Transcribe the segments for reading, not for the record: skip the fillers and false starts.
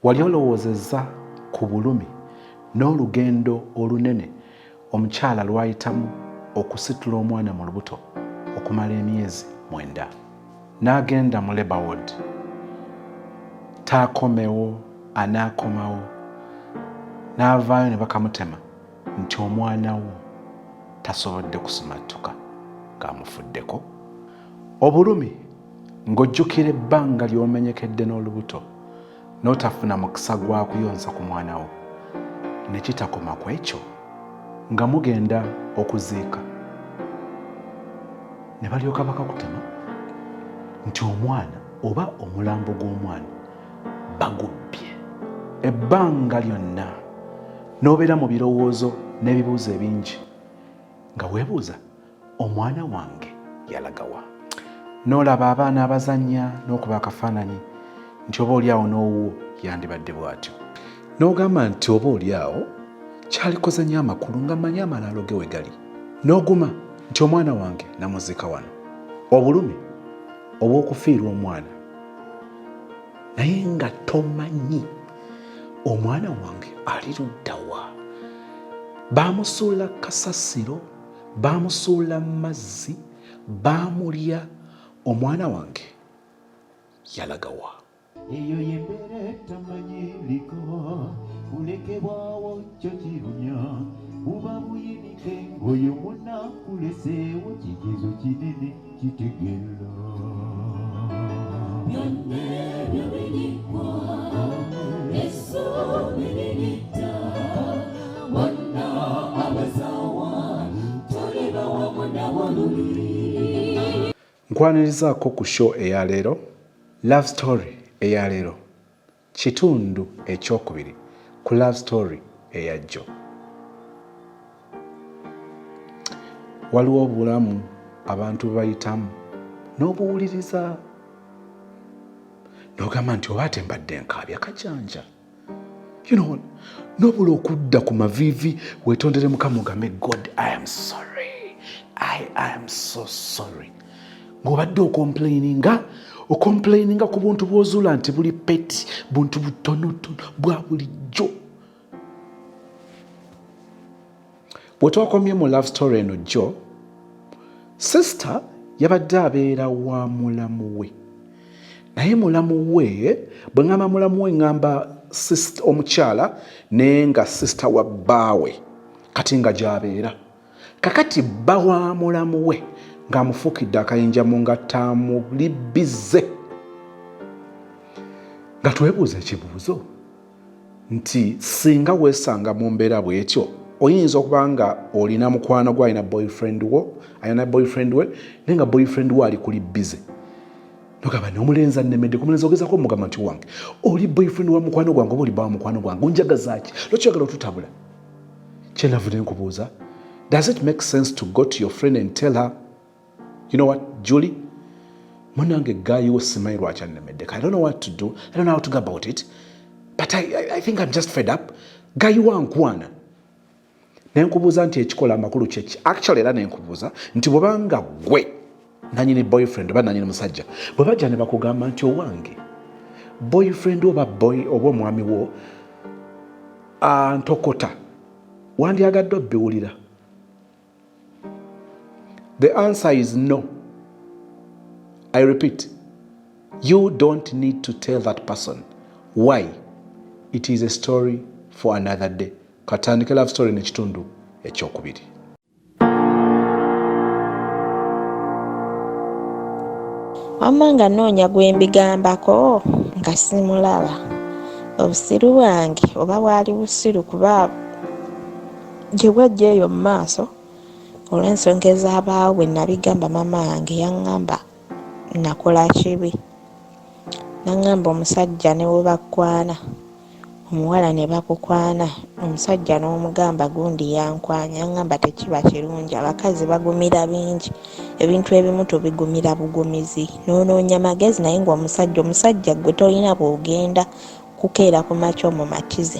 Wali olowoozezza ku bulumi n'olugendo olunene omukyala lwayitamu okusitula omwana mu lubuto okumala emyezi 9 n'agenda mu Labour Ward taakomewo anaakomawo n'avaayo ne bakamutema nti omwana wo tasobodde kusumattuka ng'amufuddeko. Obulumi ng'ojjukira ebbanga ly'omenyekedde n'olubuto n'otafuna mukisa gwa kuyonsa ku mwana wo ne kitakoma ku ekyo nga mugenda okuziika ne balyoka bakakutema nti omwana oba omulambo gw'omwana bagubbye. Ebbanga lyonna n'obeera mu birowoozo n'ebibuuzo ebingi nga weebuuza omwana wange yalagawa. N'olaba abaana abazannya n'okuba akafaananyi nti oba oliawo n'owuwo yandibadde bw'atyo. N'ogamba nti oba oliawo kyalikoze nnyo amakulu nga mmanyi amalaalo ge we gali. N'oguma nti omwana wange namuziika wano. Obulumi obw'okufiirwa omwana naye nga tomanyi omwana wange ali luddawa. Baamusuula kasasiro, baamusuula mazzi, baamulya, omwana wange yalagawa. Eyo yembeera tamanyi liko kulekebwawo kyo kirumya buba buyinike oyo munakuleseewo kigezo kinene kitegeera byonna byobirikwa esoobirita bonna abazawa toleba wamu nabo luli. Nkwanirizaako ku show eya leero, love story eya leero, kitundu ekyokubiri ku love story eya jjo. Waliwo obulamu abantu bayitamu n'obuwuliriza n'ogamba nti oba ate mbadde nkaabya kajanja. N'obula okudda ku maviivi weetondere Mukama ogambe God, I am sorry, I am so sorry. Ng'obadde okomplaininga ku buntu bw'ozuula nti buli peti, buntu butonotono bwa bulijjo. Bwe twakomye mu love story eno jjo, sister yabadde abeera wa mulamu we. Naye mulamu we, bwe ngamba mulamu we ngamba omukyala naye nga sister wa bbaawe kati nga gy'abeera. Kakati bba wa mulamu we ng'amufuukidde akayinja mu ngatta amuli bize. Nga twebuuza ekibuuzo nti singa weesanga mu mbeera bw'etyo, oyinza okuba nga olina mukwano gwe alina boyfriend we naye nga boyfriend we ali kuli bize. Nogamba n'omulenzi annemedde ku mulenzi ogezaako omugamba nti wange oli boyfriend wa mukwano gwange oba oli bba wa mukwano gwange onjagaza ki? Lwaki oyagala otutabula? Kyenavudde nkubuuza, does it make sense to go to your friend and tell her, you know what, Julie, munange guy wo simanyi lwaki annemedde. I don't know what to do. I don't know how to go about it. But I think I'm just fed up. Guy wankwana. Naye nkubuuza nti ekikola amakulu kyeki. Actually era nenkubuuza nti bw'obanga gwe nanyini boyfriend oba nanyini musajja bwe bajja ne bakugamba nti owange boyfriend oba omwami wo ntokota, wandyagadde obbiwulira? The answer is no. I repeat, you don't need to tell that person. Why? It is a story for another day. Katandike love story n'ekitundu ekyokubiri. Wamma nga nnoonya gwe mbigambako nga simulaba. Obusiru bwange oba bwali busiru kuba gye bwajja eyo mu maaso olw'ensonga ez'abaawo bwe nabigamba mama wange yaŋŋamba nakola kibi. Naŋŋamba omusajja ne bwe bakwana, omuwala ne bakukwana, omusajja n'omugamba gundi yankwanya, yaŋŋamba tekiba kirungi. Abakazi bagumira bingi, ebintu ebimu tubigumira bugumizi. N'onoonya magezi naye ng'omusajja gwe tolina bw'ogenda kukeera ku makyo mu matize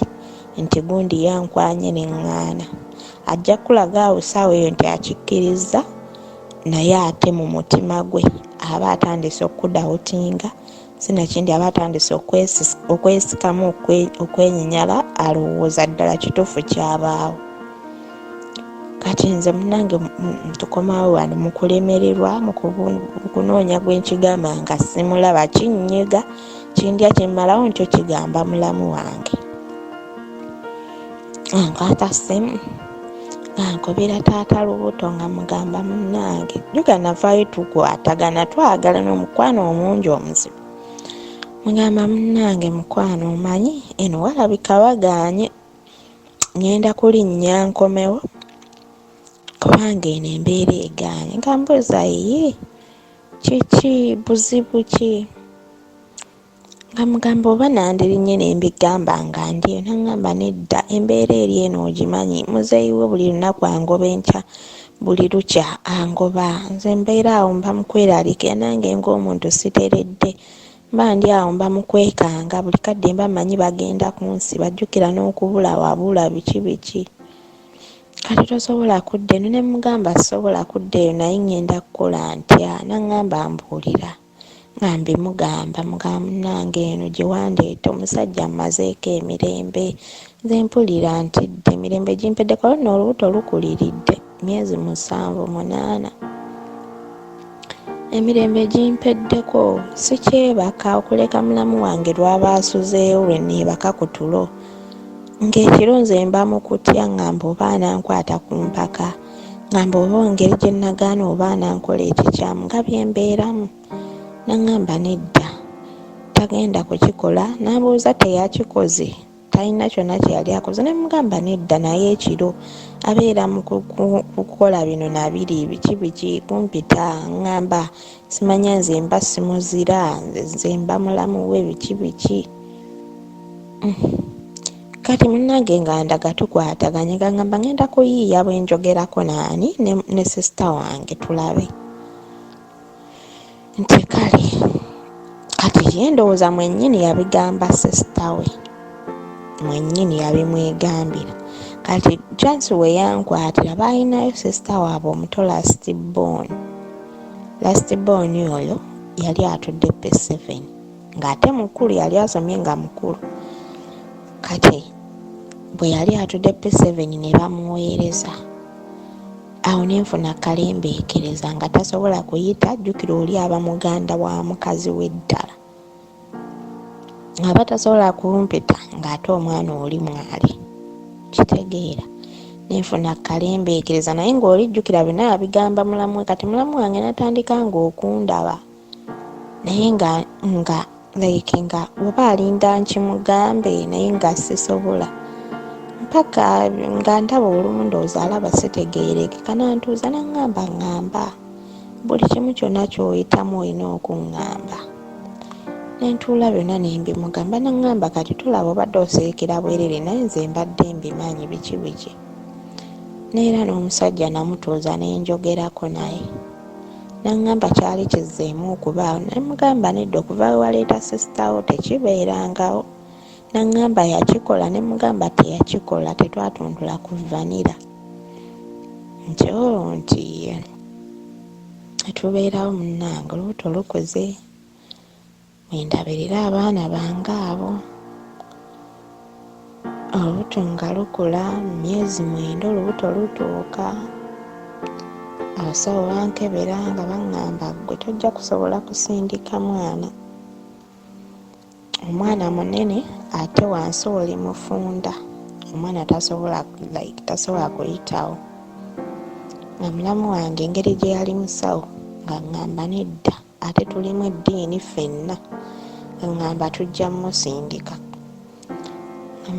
nti gundi yankwanye n'eŋŋaana. Ajja kulaga awo essaawa eyo nti akikkiriza, naye ate mu mutima gwe aba atandise okudawutinga sinakindi aba atandise okwesikamu okwenyinyala alowooza ddala kituufu kyabaawo. Kati nze munnange tukomawo wano mu kulemererwa mu kunoonya gwenkigamba nga simulaba kinnyega kindya kimmalawo ntyo kigamba mulamu wange. Nkwata ssimu nga nkobera taata lubuto nga mugamba munnange juga navaayo tukwatagana twagalana omukwano omungi omuzibu. Mugamba munnange mukwano omanyi eno walabika bagaanye ngenda kulinnya nkomewo kubanga eno embeera egaanye. Nga mbuuza ye kiki buzibu ki? Nga mugamba oba nandirinnye ne mbigamba nga ndiyo. Nangamba nedda, embeera eri eno ogimanyi, muzeeyi we buli lunaku angoba enkya buli lukya angoba. Nze mbeera awo mba mukweraliikira nange ng'omuntu siteredde mba ndi awo mba mukwekanga buli kadde mba manyi bagenda ku nsi bajjukira n'okubula wabula biki. Kati tosobola kudda eno ne mugamba sobola kudda eyo naye ngenda kukola ntya? Nangamba mbuulira. Ngambi mugamba munnange eno gye wandeeta omusajja mmazeeko emirembe. Nze mpulira ntidde emirembe gimpeddeko nno olubuto lukuliridde myezi 7-8. Emirembe gimpeddeko sikyebaka okuleka mulamu wange lwaba asuzeewo lwe neebaka ku tulo. Ng'ekiro nze mba mu kutya ngamba oba anankwata ku mpaka, ngamba oba engeri gye nagaana oba anankola ekikyamu nga bye mbeeramu. Nangamba nedda tagenda kukikola. N'abuuza teyakikoze, talina kyonna kye yali akoze. Ne mugamba nedda naye ekiro abeera mu kukola bino na biri biki kumpita. Ngamba simanya nze mba simuzira, nze mba mulamu we biki. Kati munnange nga ndaga tukwataganye gangamba ngenda kuyiiya bwe njogerako naani ne sisita wange tulabe nti kale. Kati yendowooza mwennyini yabigamba sisita we, mwennyini yabimwegambira. Kati chance we yankwatira baalinayo sisita waabwe omuto last born oyo yali atudde P7 ng'ate mukulu, yali asomye nga mukulu. Kati bwe yali atudde P7 ne bamuweereza awo nenfuna kalembeekereza nga tasobola kuyita. Jjukira oli aba muganda wa mukazi we ddala, aba tasobola kumpita ng'ate omwana oli mwali kitegeera. Nenfuna kalembeekereza naye ng'olijjukira byonna yabigamba mulamu we. Kati mulamu wange natandika ng'okundaba naye nga oba alinda nkimugambe naye nga sisobola. Mpaka nga ndaba olumu ndowooza alaba sitegeerekeka nantuuza ngamba buli kimu kyonna ky'oyitamu olina okuŋŋamba. Nentuula byonna ne mbimugamba. Nangamba kati tulaba obadde oseekera bwerere naye nze mbadde mbimanyi biki. Neera n'omusajja namutuuza ne njogerako naye. Nangamba kyali kizzeemu okubaawo. Ne mugamba nedda okuva we waleeta sisita wo tekibeerangawo. Nangamba yakikola, ne mugamba teyakikola, tetwatundula ku vanira. Nti tubeerawo munnange olubuto lukuze mwendabirira abaana bange abo. Olubuto nga lukula myezi 9 olubuto lutuuka. Abasawo bankebera nga baŋŋamba ggwe tojja kusobola kusindika mwana. Omwana munene ate wansi oli mufunda. Omwana tasobola kuyitawo. Nga mulamu wange engeri gye yali musawo nga ŋŋamba nedda ate tulimu eddiini ffenna. Ŋŋamba tujja musindika.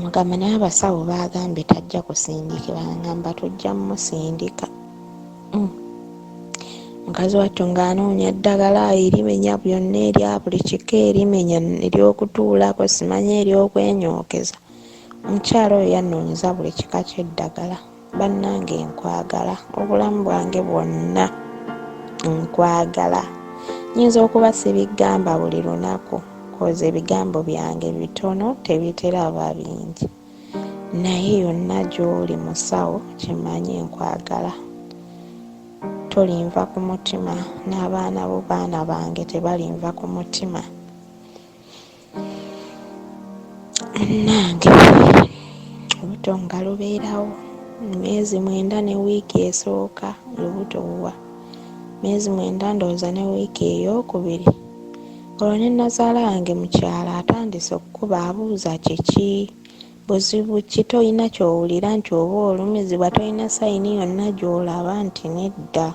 Mugamba naye abasawo bagambye tajja kusindikibwa. Ŋŋamba tujja musindika. Mukazi wattu ng'anoonya eddagala erimenya byonna erya buli kika, erimenya ery'okutuulako, simanya ery'okwenyookeza. Omukyala oyo yannoonyeza buli kika ky'eddagala. Bannange nkwagala, obulamu bwange bwonna nkwagala. Nyinza okuba sibigamba buli lunaku koza ebigambo byange bitono tebitera ba bingi, naye yonna gy'oli musawo kimanyi nkwagala. Tolinva ku mutima, n'abaana bo baana bange tebalinva ku mutima. Munnange olubuto nga lubeerawo myezi 9 ne wiiki esooka olubuto buwa myezi 9 ndowooza ne wiiki ey'okubiri. Olwo ne nazaala wange mukyala atandise okukuba abuuza kiki buzibu ki, toyina kyowulira nti oba olumizibwa, toyina sayini yonna gy'olaba nti nedda.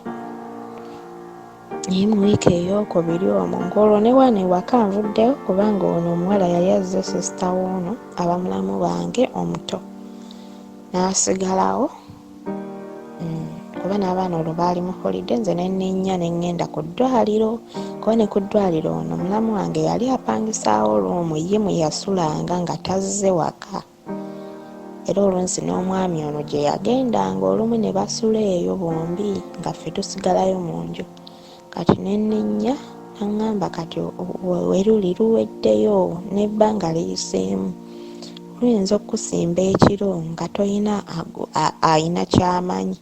Naye mu wiiki ey'okubiri omwo ng'olwo ne wano ewaka nvuddeyo kubanga ono omuwala yali azze sisita w'ono abamulamu bange omuto n'asigalawo kuba n'abaana olwo baali mu holide. Nze ne nninnya ne ngenda ku ddwaliro kuba ne ku ddwaliro ono omulamu wange yali apangisaawo lwomu ye mwe yasulanga nga tazze waka. Era olunsi n'omwami ono gye yagendanga olumu ne basula eyo bombi nga ffe tusigalayo mu nju. Kati ne nninnya n'aŋŋamba kati weruli luweddeyo n'ebbanga liyiseemu, luyinza okusimba ekiro nga toyina ayina kyamanyi.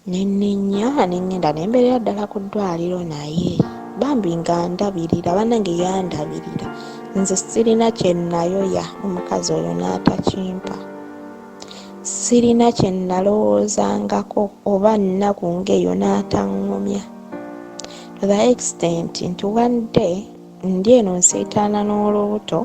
Ne nninnya ne ngenda ne mbeerera ddala ku ddwaliro naye bambi nga ndabirira, bannange yandabirira, nze sirina kye nayoya omukazi oyo n'atakimpa. Sirina kye nalowoozangako oba nnaku ng'eyo n'ataŋŋumya. To the extent nti one day ndi eno nsiitaana n'olubuto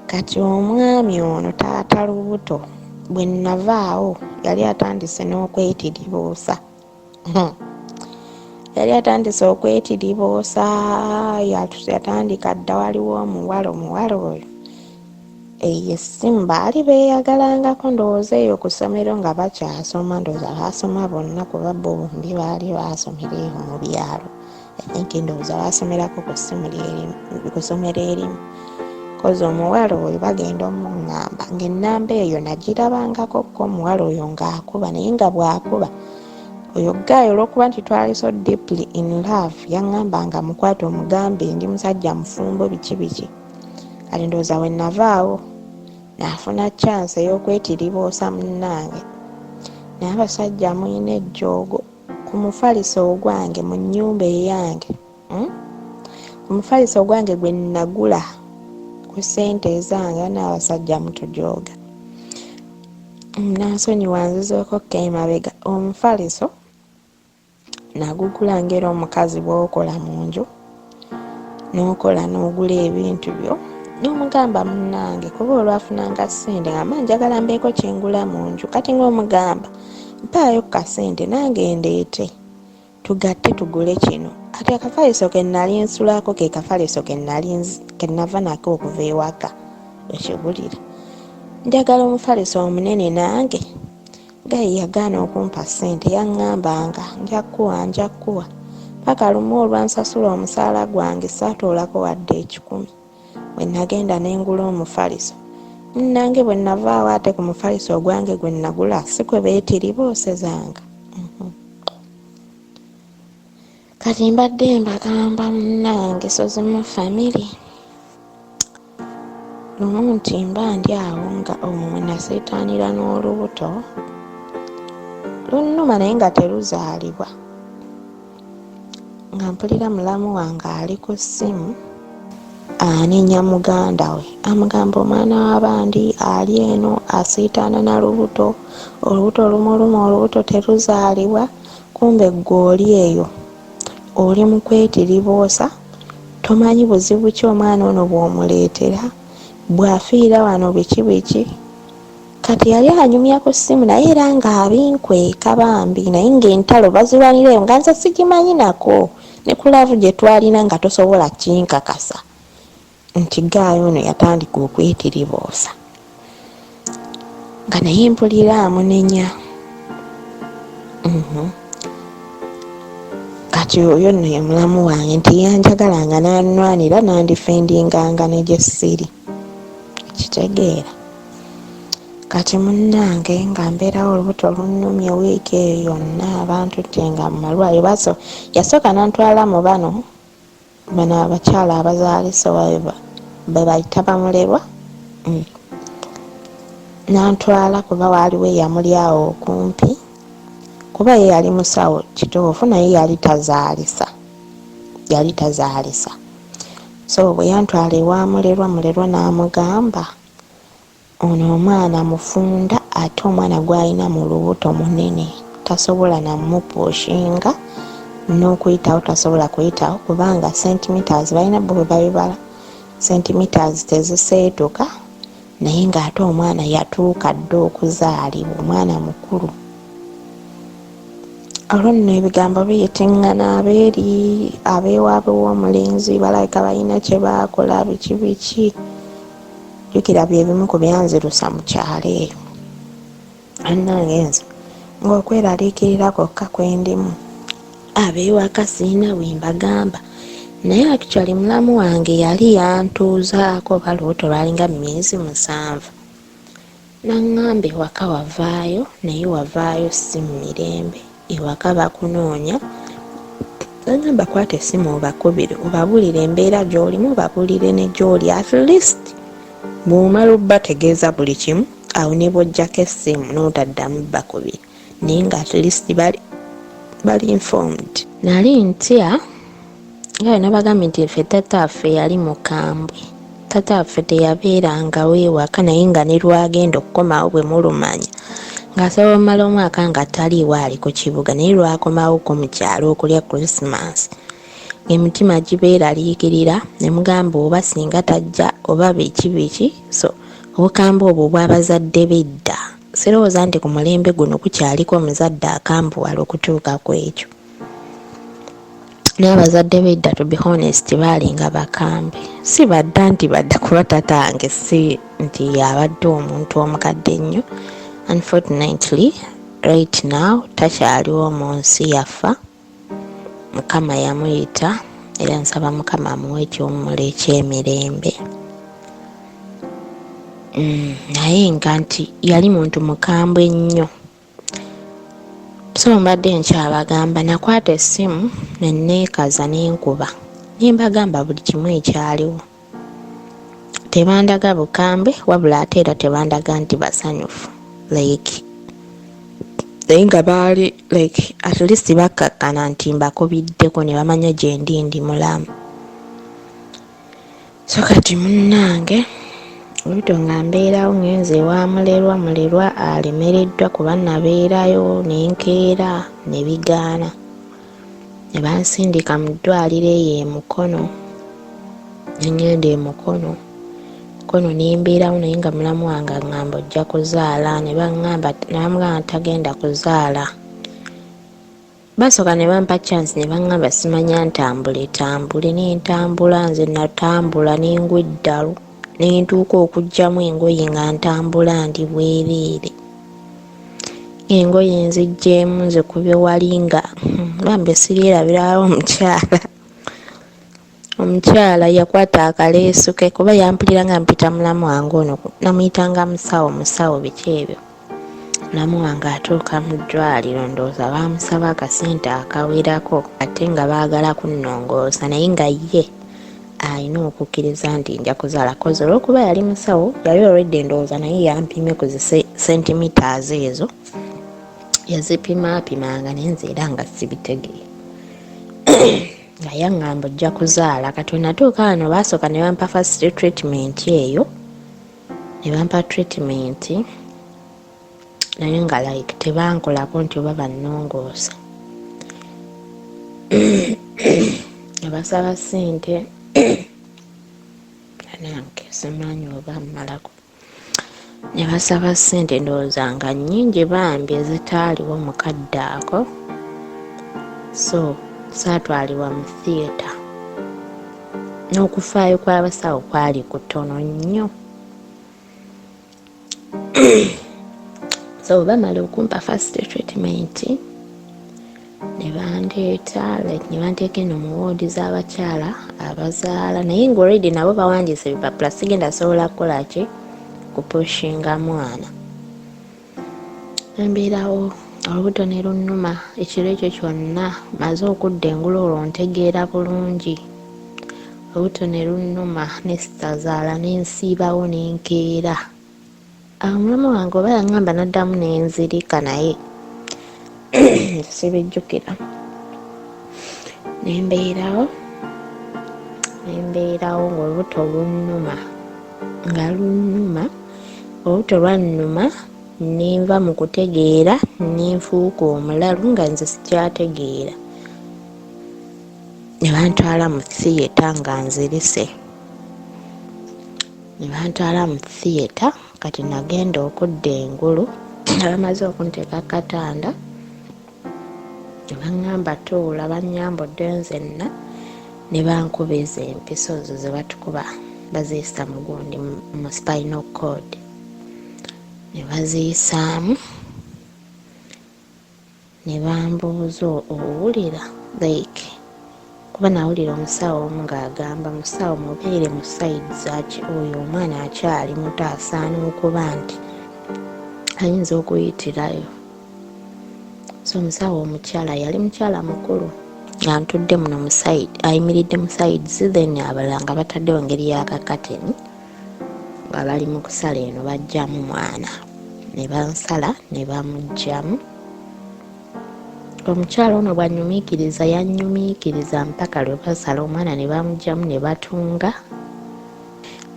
kati omwami ono taata lubuto bwe navaawo yali atandise n'okwetiribuusa. Yali atandise okwetiribuusa, yatandika dda waliwo omuwala oyo essimu baali beeyagalangako, ndowooza eyo ku ssomero nga bakyasoma, ndowooza baasoma bonna kuba bo bombi baali baasomera eyo mu byalo. Ndowooza baasomerako ku ssomero erimu. Kozi omuwala oyo bagenda omuŋŋamba ng'ennamba eyo nagirabangako ko omuwala oyo ng'akuba, naye nga bw'akuba oyo gaayo olw'okuba nti twali so deeply in love yaŋŋamba nga mukwate omugambe ndi musajja mufumbo biki biki. Kati ndowooza we navaawo n'afuna chance ey'okwetiribuusa munnange. Naye abasajja muyina ejjoogo ku mufaliso ogwange mu nnyumba eyange, ku mufaliso ogwange gwe nagula ku ssente ezange, n'abasajja mutujooga. Nansonyi wanzizeeko k'emabega omufaliso nagugula ng'era omukazi bw'okola mu nju n'okola n'ogula ebintu byo n'omugamba munnange kuba olwafunanga ssente nga njagala mbeeko kyengula mu nju. Kati ng'omugamba mpaayo kasente nange ndeete tugatte tugule kino. Kati akafaliso ke nali nsulako ke kafaliso ke nava nako okuva ewaka ekigulira. Njagala omufaliso omunene nange gaye yagaana okumpa ssente, yaŋŋambanga nja kuwa paka lumu olwansasula omusaala gwange saatoolako wadde 10. Bwe nagenda n'engula omufaliso munnange, bwe navaawo ate ku mufaliso ogwange gwe nagula si kwe beetiriboosezanga. Kati mbadde mbagamba munnange sozimu family lumu nti mba ndi awo nga omwe nasiitaanira n'olubuto lunnuma naye nga teruzaalibwa, nga mpulira mulamu wange ali ku ssimu anenya muganda we amugamba omwana w'abandi ali eno asiitaana na lubuto, olubuto lumuluma, olubuto teruzaalibwa, kumbe ggwe oli eyo oli mu kwetiriboosa, tomanyi buzibu ki omwana ono bw'omuleetera, bw'afiira wano biki biki. Kati yali anyumya ku ssimu naye era ng'abinkweka bambi, naye ng'entalo bazirwanireyo nga nze sigimanyi nako, ne ku laavu gye twalina nga tosobola kinkakasa nti gaayo ono yatandika okwetiriboosa, nga naye mpulira amunenya. Kati oyo nno ye mulamu wange nti yanjagalanga n'annwanira n'andifendinganga ne gye ssiri, kitegeera. Kati munnange nga mbeerawo olubuto lunnumye wiiki eyo yonna, abantu tenga mu malwaliro yasooka n'antwala mu bano abakyala abazaalisa be bayita bamulerwa, n'antwala kuba waaliwo eyamuli awo okumpi, kuba ye yali musawo kitoofu naye yali tazaalisa. yali tazaalisa. So bwe yantwala ewa mulerwa n'amugamba ono omwana mufunda ate omwana gw'alina mu lubuto munene tasobola namupuushinga n'okuyitawo tasobola kuyitawo kubanga centimeters balina bwe babibala centimeters teziseetuka naye ng'ate omwana yatuuka dde okuzaalibwa omwana mukulu. Olwo nno ebigambo biyitiŋŋana abeeri abeewaabe w'omulenzi balabika balina kye baakola biki jjukira bye bimu ku byanzirusa mu kyalo eyo. Annange nze ng'okweraliikirira kwokka kwe ndimu abeewaka siina bwe mbagamba naye actually mulamu wange yali yantuuzaako balubuto lwalinga myezi 7 naŋŋamba ewaka wavaayo naye wavaayo si mu mirembe ewaka bakunoonya naŋŋamba kwata essimu obakubire obabulire embeera gy'olimu obabulire ne gy'oli at least bw'omala obbategeeza buli kimu awo ne bw'oggyako essimu n'otaddamu bakubire naye nga at least bali informed. Nali ntya nga nabagambye nti ffe tataffe yali mukambwe tataffe teyabeerangawo ewaka naye nga ne lwagenda okukomawo bwe mulumanya ng'asobola omala omwaka nga taliiwo ali ku kibuga naye lwakomawoko mu kyalo okulya Christmas emitima gibeeraliikirira ne mugamba oba singa tajja oba biki so obukambwe obwo bw'abazadde bedda sirowooza nti ku mulembe guno kukyaliko omuzadde akambuwala okutuuka ku ekyo. N'abazadde bedda to be honest baalinga bakambe si badda nti badda kuba tatange si nti yabadde omuntu omukadde ennyo. Unfortunately right now takyaliwo mu nsi yafa mukama yamuyita era nsaba mukama amuwe eky'omumula eky'emirembe. Naye nga nti yali muntu mukambwe ennyo so mbadde nkyabagamba nakwata essimu nenneekaza n'enkuba nembagamba buli kimu ekyaliwo tebandaga bukambe wabula ate era tebandaga nti basanyufu like naye nga baali like at least bakkakkana nti mbakubiddeko ne bamanya gye ndi mulamu. So kati munnange olwito nga mbeerawo ngenze ewa mulerwa alemereddwa kuba nabeerayo nenkeera ne bigaana ne bansindika mu ddwaliro eyo emukono nengenda emukono nembeerawo naye nga mulamu wange aŋŋamba ojja kuzaala ne bamugamba tagenda kuzaala basooka ne bampa chance ne baŋŋamba simanya tambule nentambula nze natambula nengwa eddalu nentuuka okugyamu engoye nga ntambula ndi bwereere engoye nziggyemu nzikubye wali nga bambe siryerabirawo omukyala yakwata akaleesu ke kuba yampulira nga mpita mulamu wange ono namuyitanga musawo biki ebyo mulamu wange atuuka mu ddwaliro ndowooza bamusaba akasente akawerako ate nga baagala kunnongoosa naye nga ye alina okukkiriza nti nja kuzaala kozi olw'okuba yali musawo yali already ndowooza naye yampimye ku centimeters ezo yazipimapimanga naye nze era nga sibitegeera nga yaŋŋamba ojja kuzaala kati wenatuuka wano baasooka ne bampa first treatment eyo ne bampa treatment naye nga like tebankolako nti oba bannongoosa abasaba ssente nange simanyi oba mmalako ne basaba ssente ndowooza nga nnyingi bambi ezitaaliwo mukadde ako so saatwalibwa mu theatre n'okufaayo kw'abasawo kwali kutono nnyo so bamala okumpa first treatment ne bandeeta like ne banteeka eno mu woodi z'abakyala abazaala naye nga already nabo bawandiise ebipapula sigenda sobola kukola ki kupushinga mwana embeerawo olubuto ne lunnuma ekiro ekyo kyonna maze okudda engulu olwo ntegeera bulungi olubuto ne lunnuma ne sitazaala nensiibawo nenkeera mulamu wange oba yaŋŋamba naddamu nenzirika naye sibijjukira nembeerawo mbeerawo ng'olubuto lunnuma nga lunnuma olubuto lwannuma nenva mu kutegeera nenfuuka omulalu nga nze sikyategeera ne bantwala mu theatre nga nzirise ne bantwala mu theatre kati nagenda okudda engulu abamaze okunteeka katanda ne baŋŋamba tuula bannyambudde nzenna ne bankubiza empiso zo ze batukuba baziyisa mu gundi mu spinal cord ne baziyisaamu ne bambuuza owulira like kuba nawulira omusawo omu ng'agamba musawo mubeere mu sides oyo omwana akyali muto asaana okuba nti ayinza okuyitirayo so omusawo omukyala yali mukyala mukulu nga ntudde muno mu side ayimiridde mu sides then abalala nga bataddewo ngeri y'akakateni nga bali mu kusala eno bajjamu mwana ne bansala ne bamugjamu omukyala ono bwanyumiikiriza yannyumiikiriza mpaka lwe basala omwana ne bamugjamu ne batunga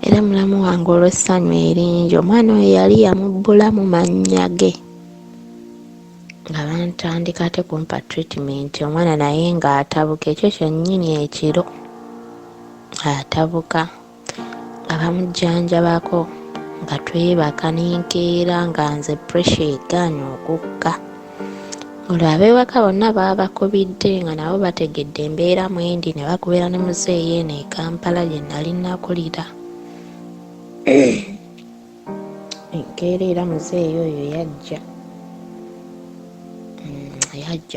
era mulamu wange olw'essanyu eringi omwana oyo yali yamubbula mu mannya ge nga bantandika ate kumpa treatment omwana naye ng'atabuka ekyo kyennyini ekiro atabuka nga bamujjanjabako nga twebaka n'enkeera nga nze pressure egaanye okukka olwo ab'ewaka bonna baabakubidde nga nabo bategedde embeera mwendi ne bakubira ne muzeeyi eno e Kampala gye nali nakulira enkeera era muzeeyi oyo yajja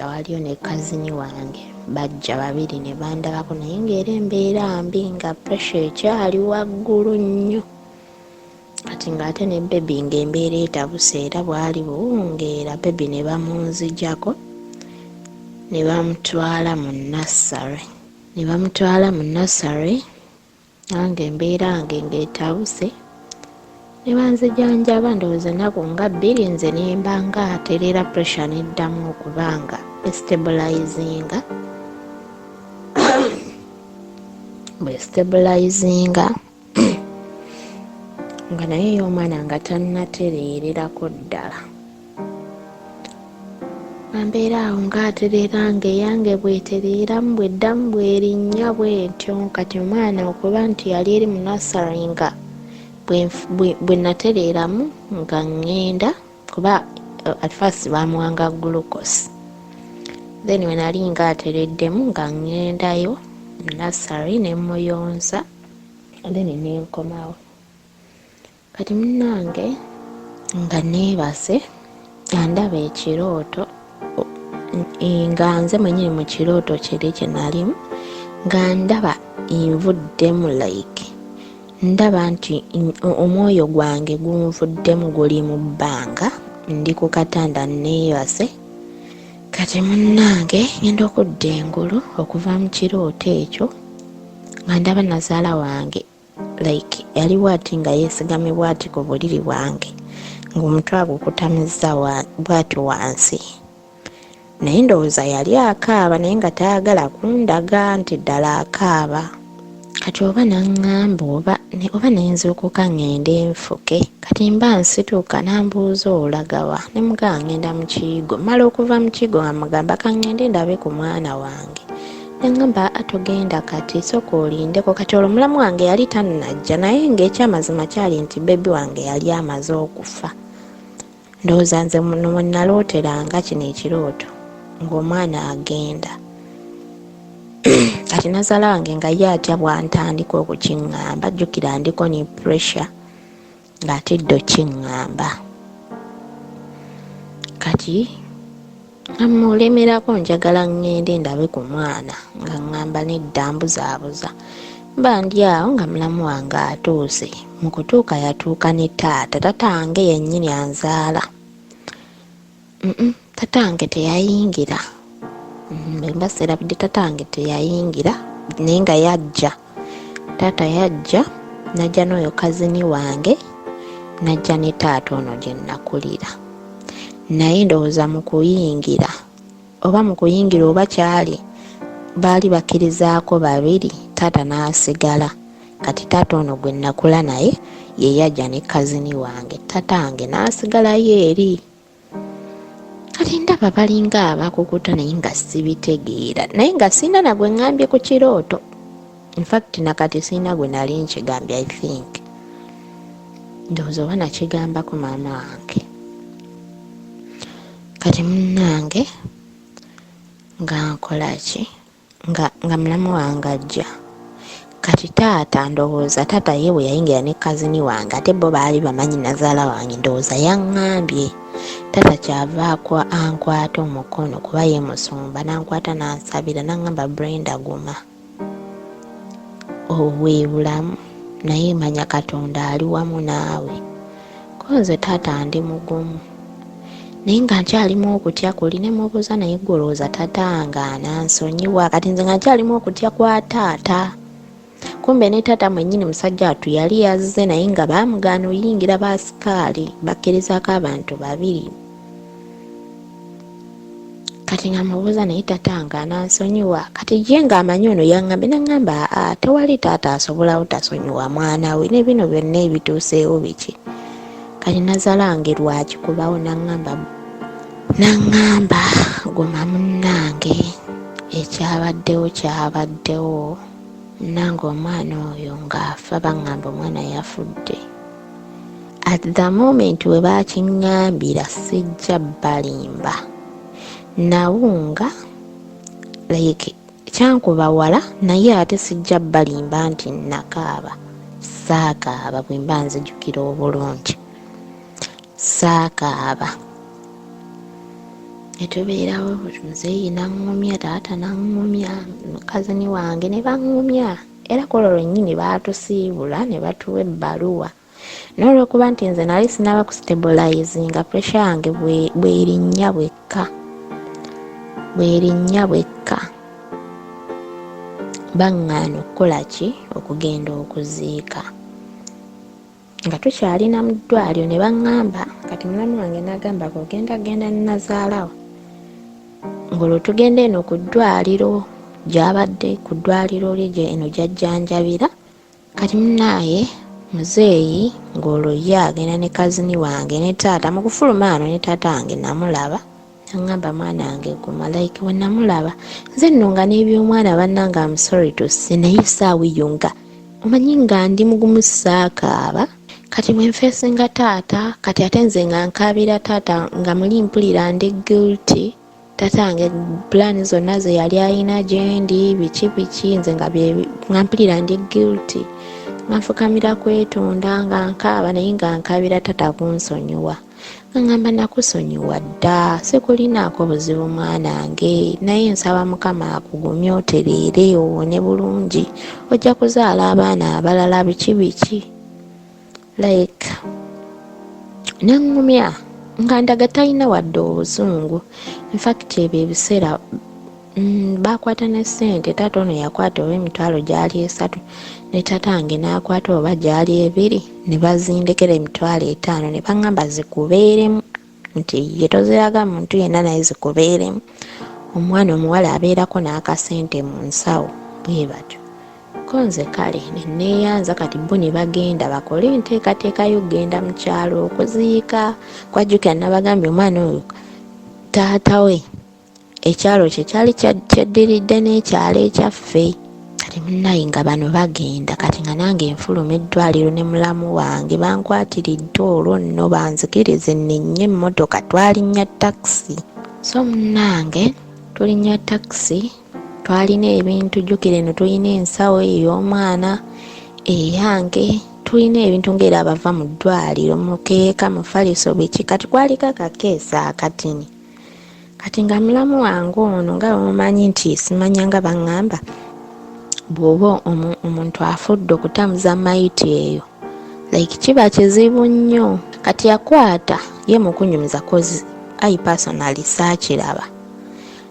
waliyo ne kazini wange bajja babiri ne bandabako naye ng'era embeera mbi nga pressure ekyali waggulu nnyo kati ng'ate ne bebi ng'embeera etabuse era bwali buwungeera bebi ne bamunzijako ne bamutwala mu nursery nange embeera nge ng'etabuse ne banzijanjaba ndowooza ennaku nga 2 nze ne mba nga aterera pressure n'eddamu okubanga estabilizinga bwestabilizinga nga naye y'omwana nga tannatereererako ddala ambeera awo ng'aterera ng'eyange bwetereeramu bweddamu bwerinnya bwetyo kati omwana okuba nti yali eri mu nursery nga bwe natereeramu nga ŋŋenda kuba at first bamuwanga glucose then we nali ng'atereddemu nga ŋŋendayo mu nursery ne muyonsa then nenkomawo kati munnange nga neebase andaba ekirooto nga nze mwenyini mu kirooto kiri kye nalimu nga ndaba nvuddemu like ndaba nti omwoyo gwange gunvuddemu guli mu bbanga ndi ku katanda neebase kati munnange ngenda okudda engulu okuva mu kirooto ekyo nga ndaba nazaala wange like yali bwati nga yeesigamye bwati ku buliri bwange ng'omutwe agukutamizza bwati wansi naye ndowooza yali akaaba naye nga tayagala kundaga nti ddala akaaba kati oba naŋŋamba oba nenzuukuka ŋŋende nfuke kati mba nsituuka nambuuza olagawa ne mugamba ŋŋenda mu kiyigo mala okuva mu kiyigo nga mugamba kaŋŋende ndabe ku mwana wange neŋŋamba atogenda kati sooka olindeko kati olwo mulamu wange yali tannajja naye ng'ekyamazima kyali nti bebi wange yali amaze okufa ndowooza nze mwe nalooteranga kino ekirooto ng'omwana agenda kati nazaala wange nga ye atya bwantandika okukiŋŋamba jjukira ndiko ne pressure ng'ate ddo kiŋŋamba kati amulemerako njagala ŋŋende ndabe ku mwana nga ŋŋamba nedda mbuzaabuza mba ndi awo nga mulamu wange atuuse mu kutuuka yatuuka ne tatange yennyini anzaala tatange teyayingira mba serabidde tatange teyayingira naye nga yajja taata yajja najja n'oyo kazini wange najja ne taata ono gye nakulira naye ndowooza mu kuyingira oba kyali baali bakkirizaako babiri taata n'asigala. Kati taata ono gwe nakula naye ye yajja ne kazini wange, taata wange n'asigalayo eri. Kati ndaba balinga abakukuta naye nga sibitegeera, naye nga sina nagwe ngambye ku kirooto. In fact nakati sina gwe nali nkigambye. I think ndowooza oba nakigambako maama wange. Kati munnange nga nkola ki, nga mulamu wange ajja. Kati taata ndowooza taata ye bwe yayingira ne kazini wange, ate bo baali bamanyi nazaala wange, ndowooza yaŋŋambye. Taata kyavaako ankwata omukono kuba ye musumba, n'ankwata n'ansabira n'aŋŋamba Brenda guma. Obwe bulamu naye manya Katonda ali wamu naawe. Konze taata ndi mugumu. Naye nga nkyalimu okutya kuli ne mubuuza naye golooza taata nga anansonyiwa. Kati nze nga nkyalimu okutya kwa taata. Kumbe ne taata mwennyini musajja watu yali yazze naye nga baamugaana oyingira baasikaali, bakkirizaako abantu 2. Kati nga mubuuza naye taata nga anansonyiwa. Kati ye ng'amanyi ono yaŋŋambye, n'aŋŋamba tewali taata asobola otasonyiwa mwana we, ne bino byonna ebituuseewo biki. Kati nazalange lwaki kubawo n'aŋŋamba guma munnange, ekyabaddewo kyabaddewo. Munnange omwana oyo ng'afa, baŋŋamba omwana yafudde. At the moment we baakiŋŋambira sijja balimba. Nawunga like kyankuba wala naye ate sijja balimba nti nakaaba. Saakaaba bwe mba nzijukira obulungi. Saakaaba. Netubeerawo muzeeyi n'aŋŋumya, taata n'aŋŋumya, kazini wange ne baŋŋumya. Era kolwo lwennyini baatusiibula ne batuwa ebbaluwa. N'olwekuba nti nze nali sinaba kusitabilizinga, pressure yange bwerinnya bwekka. Baŋŋaana okukola ki? Okugenda okuziika. Nga tukyalina mu ddwaliro ne baŋŋamba, kati mulamu wange n'agamba genda ne nazaalawo. Ng'olwo tugenda eno ku ddwaliro, gy'abadde ku ddwaliro lye eno gy'ajjanjabira. Kati munnaaye muzeeyi ng'olwo ye agenda ne kazini wange ne taata. Mu kufuluma ano ne taata wange namulaba. Naŋŋamba mwana wange guma, like we namulaba. Nze nno nga n'eby'omwana bannange I'm sorry to say, naye essaawa eyo nga omanyi nga ndi mugumu saakaaba. Kati bwe nfeesinga taata, kati ate nze nga nkaabira taata nga muli mpulira ndi guilty. Taata wange plan zonna ze yali alina gyendi biki nze nga mpulira ndi guilty. Nga nfukamira kwetonda nga nkaaba naye nga nkaabira taata kunsonyiwa. Ngamba nakusonyiwa dda, sikulinaako buzibu mwana wange, naye nsaba Mukama akugumye otereere owone bulungi, ojja kuzaala abaana abalala biki. Like n'aŋŋumya nga ndaga talina wadde obuzungu. In fact ebyo ebiseera baakwata ne ssente. Taata ono yakwata oba emitwalo gyali 3 ne taata wange n'akwata oba gyali 2 ne bazindekera emitwalo 5 ne baŋŋamba zikubeeremu, nti ye toziraga muntu yenna naye zikubeeremu. Omwana omuwala abeerako n'akasente mu nsawo bwe batyo. Konze kale neeyanza kati bo ne bagenda bakole enteekateeka y'okugenda mu kyalo okuziika. Kwajjukira nabagambye omwana oyo taata we ekyalo kye kyali kyaddiridde n'ekyalo ekyaffe. Kati munnaye nga bano bagenda, kati nga nange nfuluma eddwaliro ne mulamu wange bankwatiridde olwo nno banzikirize nnennye emmotoka, twalinnya takisi. So munnange tulinnya takisi, twalina ebintu, jjukira eno tulina ensawo ey'omwana, eyange, tulina ebintu ng'era abava mu ddwaliro, mukeeka, mufaliso biki. Kati kwaliko akakeesa akatini. Kati nga mulamu wange ono nga bamumanyi nti simanyanga baŋŋamba bw'oba omuntu afudde okutamuza mayiti eyo like kiba kizibu nnyo. Kati yakwata ye mukunyumiza kozi I personally saakiraba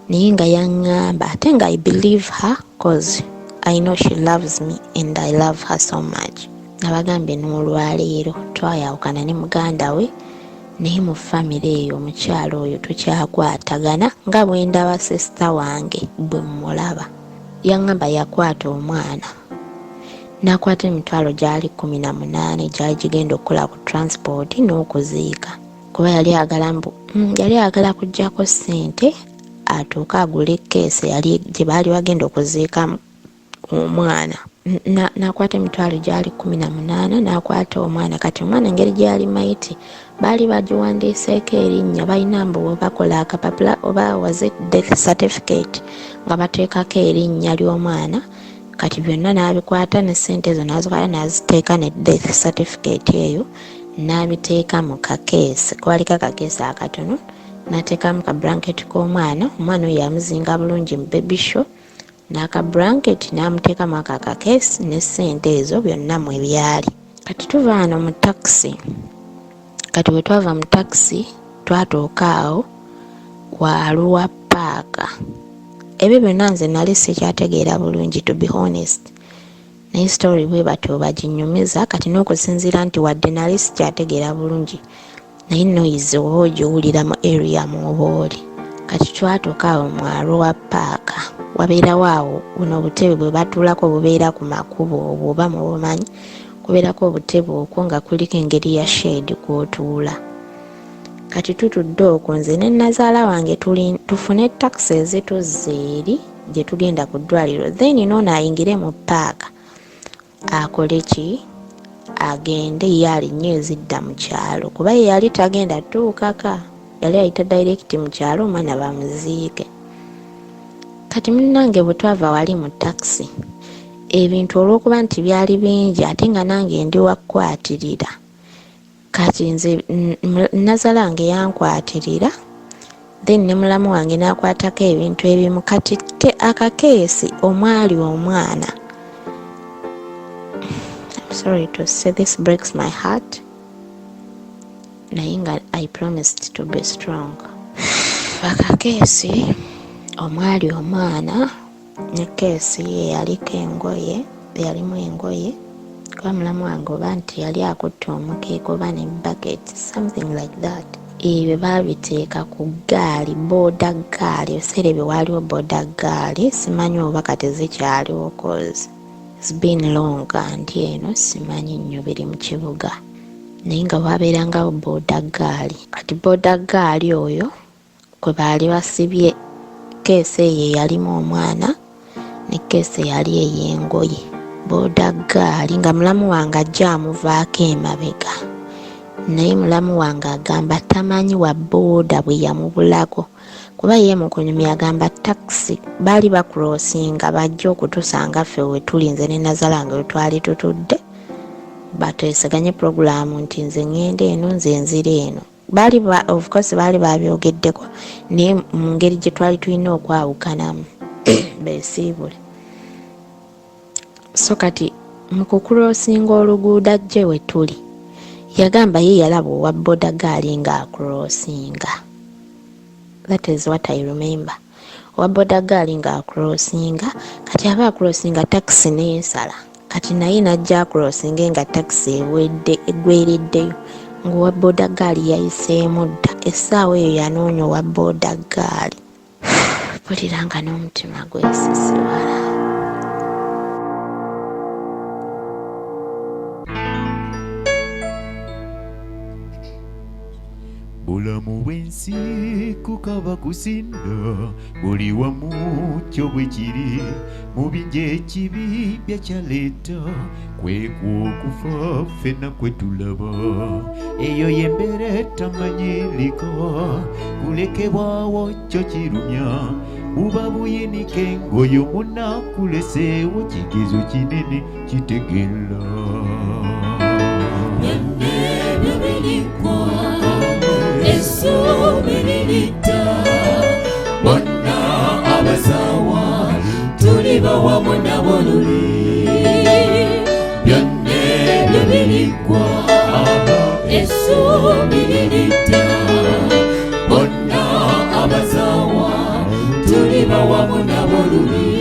naye nga yaŋŋamba ate nga I believe her cause I know she loves me and I love her so much. Nabagambye n'olwaleero twayawukana ne muganda we naye mu famire eyo omukyalo oyo tukyakwatagana nga bwe ndaba sisita wange bwe mmulaba. yaŋŋamba yakwata omwana n'akwata emitwalo gyali 18 gyali gigenda okukola ku transport n'okuziika kuba yali ayagala kuggyako ssente atuuke agule keesi yali gye baali bagenda okuziika omwana. N'akwata emitwalo gyali 18 n'akwata omwana. Kati omwana engeri gye yali mayiti baali bagiwandiiseeko erinnya, balina mbu bwe bakola akapapula oba was death certificate nga bateekako erinnya ly'omwana. Kati byonna n'abikwata ne ssente ezo n'azikwata n'aziteeka ne death certificate eyo n'abiteeka mu kakeesi, kwaliko akakeesi akatono, n'ateekamu ka blanket k'omwana. Omwana oyo yamuzinga bulungi mu baby show n'aka blanket n'amuteekamu ako akakeesi ne ssente ezo byonna mwe byali. Kati tuva wano mu taxi. Kati bwe twava mu taxi twatuuka awo Waluwa paaka. Ebyo byonna nze nali sikyategeera bulungi, to be honest. Naye story bwe batyo baginyumiza. Kati n'okusinziira nti wadde nali sikyategeera bulungi, naye noise oba ogiwulira mu area mw'oba oli. Kati twatuuka awo mu Waluwa paaka. Wabeerawo awo buno obutebe bwe batuulako bubeera ku makubo obwo oba mubumanyi. Kubeerako obutebe okwo nga kuliko engeri ya shade kw'otuula. Kati tutudde okwo nze ne nazaala wange tufune taxi ezituzza eri gye tugenda ku ddwaliro, then noono ayingire mu paaka akole ki, agende ye alinnyo ezidda mu kyalo kuba ye yali tagenda tuukaka, yali ayita direct mu kyalo omwana bamuziike. Kati munnange bwe twava wali mu taxi, ebintu olw'okuba nti byali bingi ate nga nange ndi wakwatirira. Kati nze nazaala wange yankwatirira, then ne mulamu wange n'akwatako ebintu ebimu. Kati akakeesi omwali omwana, I'm sorry to say this breaks my heart, naye nga I promised to be strong. Akakeesi omwali omwana ne keesi ye yaliko engoye, yalimu engoye. Kuba mulamu wange oba nti yali akutte omukeeka oba ne bucket, something like that. Ebyo babiteeka ku ggaali, boda ggaali. Ebiseera ebyo waaliwo boda ggaali, simanyi oba kati zikyaliwo cause it's been long anti eno simanyi nnyo biri mu kibuga, naye nga wabeerangawo boda ggaali. Kati boda ggaali oyo kwe baali basibye keesi eyo yalimu omwana ne keesi eyali ey'engoye. Boda ggaali nga mulamu wange ajja amuvaako emabega, naye mulamu wange agamba tamanyi wa boda bwe yamubulako kuba ye mu kunyumya agamba taxi baali bakulosinga bajja okutusanga ffe we tulinze ne nazaala wange we twali tutudde, bateeseganye puroguramu nti nze ngenda eno nze nzira eno. Of course baali babyogeddeko naye mu ngeri gye twali tulina okwawukanamu beesiibule. So kati mu kukulosinga oluguudo ajje we tuli, yagamba ye yalaba owa boda gaali nga akulosinga. That is what I remember. Owa boda gaali nga akulosinga, kati aba akulosinga taxi neesala. Kati naye najja akulosinga nga taxi egwereddeyo, ng'owa boda gaali yayiseemu dda. Essaawa eyo yanoonya owa boda gaali. Mpuliranga n'omutima gwesisiwala. Bulamu bw'ensi kukaba kusinda, buli wamu kyo bwe kiri, mu bingi ekibi byakyaleeta, kwekwo okufa ffenna kwe tulaba. Eyo y'embeera etamanyirika, kulekebwawo kyo kirumya, buba buyinike engoye omunaakuleseewo kigezo kinene kitegeera. Esuubirita bonna abasawa tuliba wamu nabo luli, byonna ebyo birigwa. Esuubirita bonna abasawa tuliba wamu nabo luli.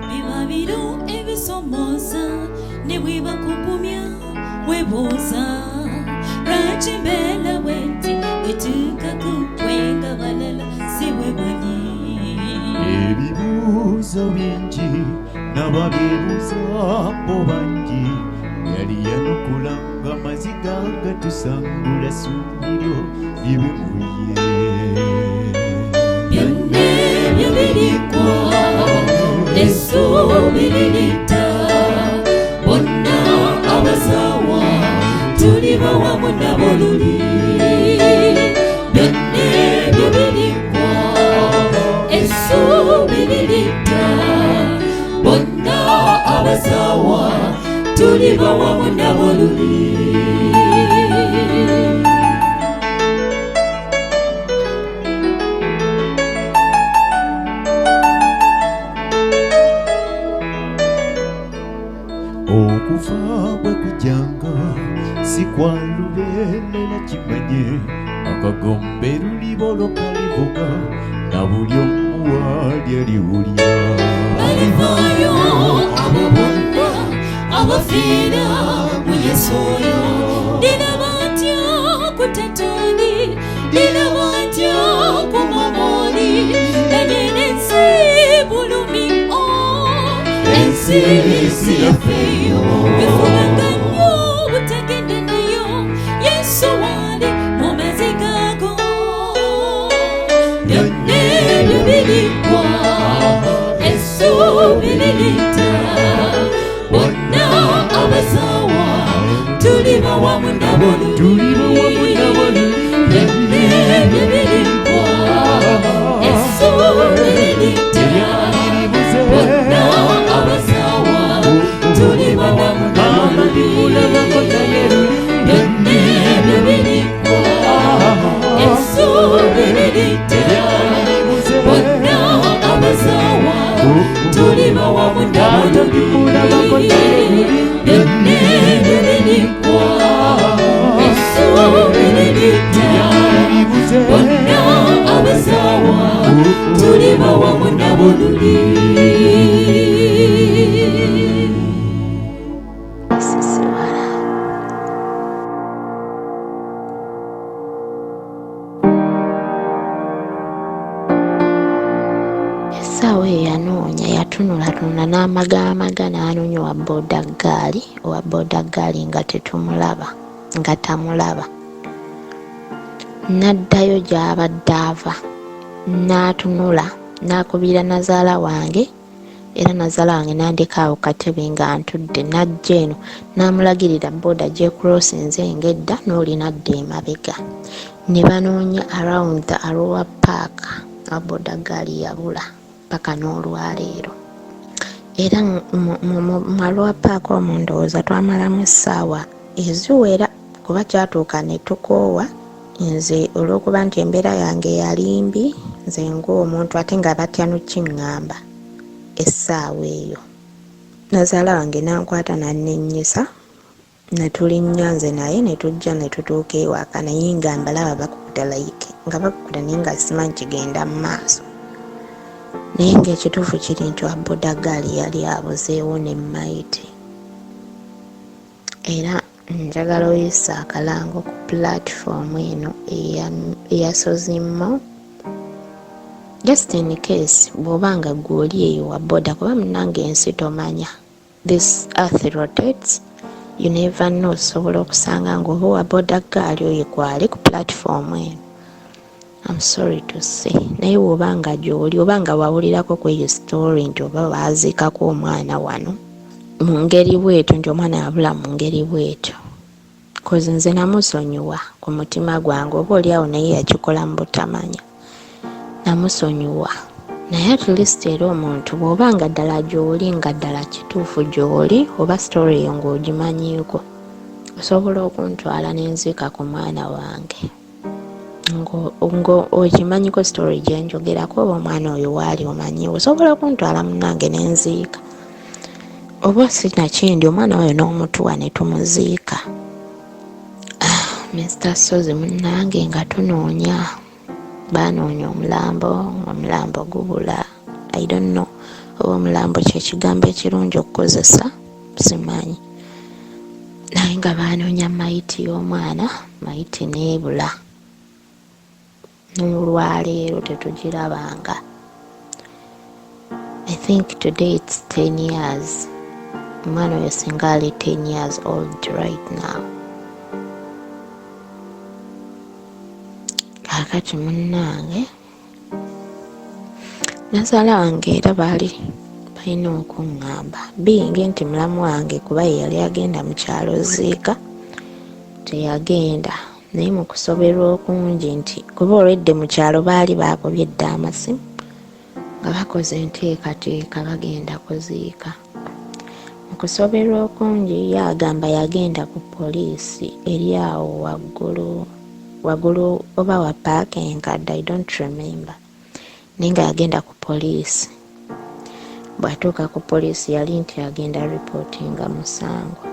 Biba biro ebisomoza webuuza lwaki mbeera bwenti etuuka ku kwenga balala si bwe bali. Ebibuuzo bingi n'ababeebuuza bo bangi, yali yanukula nga maziga gatusangula ssuubiryo libe mu ye. Byonna ebyo birikwa essuubi lirita, bonna abasaawa tuliba wamu nabo luli. Byonna ebyo birikwa essuubi lirita, bonna abasaawa tuliba wamu nabo luli. Okufa bwe kujjanga si kwa lubeerera kimanye, akagombe luliboloka livuga na buli omu waali aliwulira. Balivaayo abo bonna abafiira mu Yesu oyo. Ndinaba ntya ku Tatooni, ndinaba ntya ku Momoli, nanyene ensi bulumi ensi si yafeeyo. Bifulaga nnyo butagenda nayo Yesu wali mu maziga ago. Byonna ebyo birikwa essuubi lirita, bonna abasaawa tuliba wamu nabo luli. Byonna ebyo birikwa essuubi lirita, bonna abasaawa tuliba wamu nabo luli. Byonna ebyo birikwa essuubi lirita, bonna abasaawa tuliba wamu nabo luli. Byonna ebyo birikwa essuubi lirita, bonna abasaawa tuliba wamu nabo luli. Essaawa eyo yanoonya, yatunulatunula n'amagaamaga n'anoonya owa boodaggaali nga tetumulaba, nga tamulaba. N'addayo gy'abadde ava, n'atunula, n'akubira nazaala wange, era nazaala wange n'andeka awo katebe nga ntudde. N'ajja eno n'amulagirira booda gy'ekrossinze ng'edda n'oli n'adda emabega. Ne banoonya around the Arua Park, boodaggaali yabula paka n'olwaleero. Era mu Arua Park omwo ndowooza twamalamu essaawa eziwera, kuba kyatuuka ne tukoowa. Nze olw'okuba nti embeera yange yali mbi, nze ng'omuntu ate nga batya n'okiŋŋamba essaawa eyo. Nazaala wange n'ankwata n'annenyisa, ne tulinnya nze naye ne tujja ne tutuuka ewaka, naye nga mbalaba bakukuta like nga bakukuta naye nga simanyi kigenda mu maaso. Naye ng'ekituufu kiri nti wa boodaggaali yali abuzeewo ne Maiti. Era njagala oyisa akalango ku pulatifomu eno eyasozimmo, just in case bw'obanga gw'oli eyo wa booda, kuba munnange ensi tomanya, this earth rotates, you never know. Osobola okusanga ng'oba wa boodaggaali oyo gwali ku pulatifomu eno. I'm sorry to say. Naye bw'obanga gy'oli, obanga wawulirako ku eyo story nti oba baziikako omwana wano mu ngeri bwetyo, nti omwana yabula mu ngeri bwetyo, kozi nze namusonyiwa ku mutima gwange. Oba oli awo naye yakikola mu butamanya, namusonyiwa. Naye at least era omuntu bw'obanga ddala gy'oli, nga ddala kituufu gy'oli, oba story eyo ng'ogimanyiiko, osobola okuntwala n'enziika ku mwana wange okimanyiko story gye njogerako. Oba omwana oyo waali omanyiwo, osobola okuntwala munnange n'enziika. Oba sinakindi omwana oyo n'omutuwa ne tumuziika. Mr. Sozi munnange nga tunoonya, banoonya omulambo gubula. I don't know oba omulambo kye kigambo ekirungi okukozesa, simanyi. naye nga baanoonya mayiti y'omwana, mayiti n'ebula. N'olwaleero tetugirabanga. I think today it's 10 years. Omwana oyo singa ali 10 years old right now. Kaakati munnange nazaala wange era balina okuŋŋamba bingi nti mulamu wange kuba ye yali agenda mu kyalo ziika teyagenda, naye mu kusoberwa okungi nti kuba olwedde mu kyalo baali baakubye edda amasimu nga bakoze enteekateeka bagenda kuziika. Mu kusoberwa okungi yagamba yagenda ku poliisi eri awo waggulu oba wa parking card, I don't remember, naye nga yagenda ku poliisi. Bw'atuuka ku poliisi yali nti agenda reportinga musango,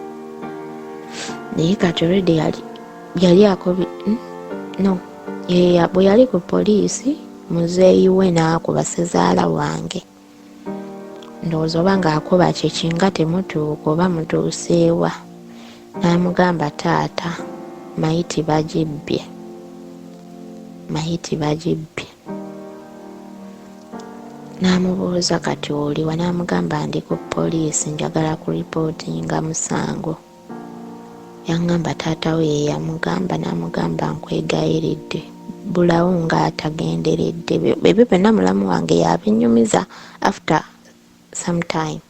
naye kati already yali akobi bwe yali ku poliisi muzeeyi we n'akuba sezaala wange, ndowooza oba ng'akuba kikinga temutuuka oba mutuuseewa, n'amugamba taata mayiti bagibbye. N'amubuuza kati oliwa, n'amugamba ndi ku poliisi njagala ku reportinga musango. Yaŋŋamba taata we ye yamugamba, n'amugamba nkwegayiridde bulawo ng'atagenderedde. Ebyo byonna mulamu wange yabinyumiza after some time.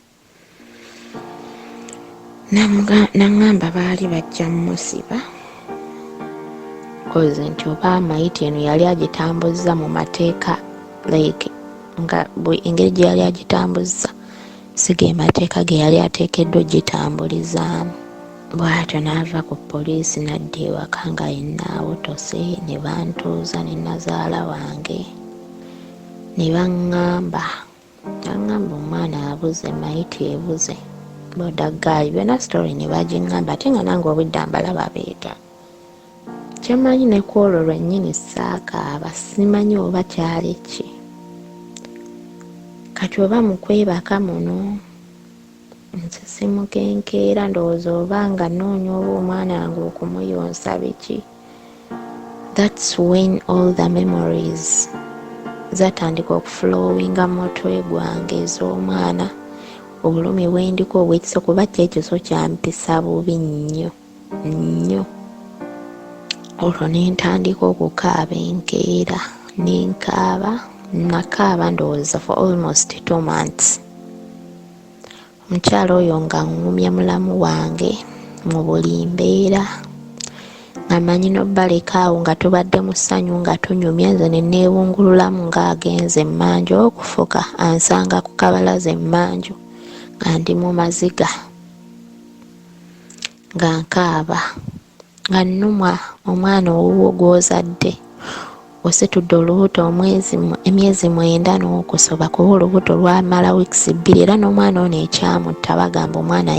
N'aŋŋamba baali bajja musiba kozi nti oba mayiti eno yali agitambuzza mu mateeka, like nga engeri gye yali agitambuzza sige mateeka ge yali ateekeddwa ogitambulizaamu. Bw'atyo n'ava ku poliisi n'adda ewaka nga yenna awotose. Ne bantuuza ne nazaala wange ne baŋŋamba omwana abuze, mayiti ebuze, bodaggaali byonna story ne bagiŋŋamba ate nga nange obudde mbalaba beeta. Kyemanyi ne ku olwo lwennyini saakaaba, simanyi oba kyali ki. Kati oba mu kwebaka muno nze simukenkeera, ndowooza oba nga nnoonya oba omwana wange okumuyonsa biki. That's when all the memories zatandika okuflowinga mu mutwe gwange ez'omwana, obulumi bwendiko obw'ekiso, kuba kyekiso kyampisa bubi nnyo. Olwo ne ntandika okukaaba enkeera, nakaaba ndowooza for almost 2 months. Omukyala oyo nga ngumya mulamu wange mu buli mbeera, nga manyi n'obbaleka awo nga tubadde mu ssanyu nga tunyumya, nze ne neewungululamu ng'agenze emmanju okufuka, ansanga ku kabalaza emmanju nga ndi mu maziga nga nkaaba, nga nnumwa omwana owuwo gw'ozadde ositudde olubuto emyezi 9 n'okusoba, kuba olubuto lwamala weeks 2 era n'omwana ono ekyamutta bagamba omwana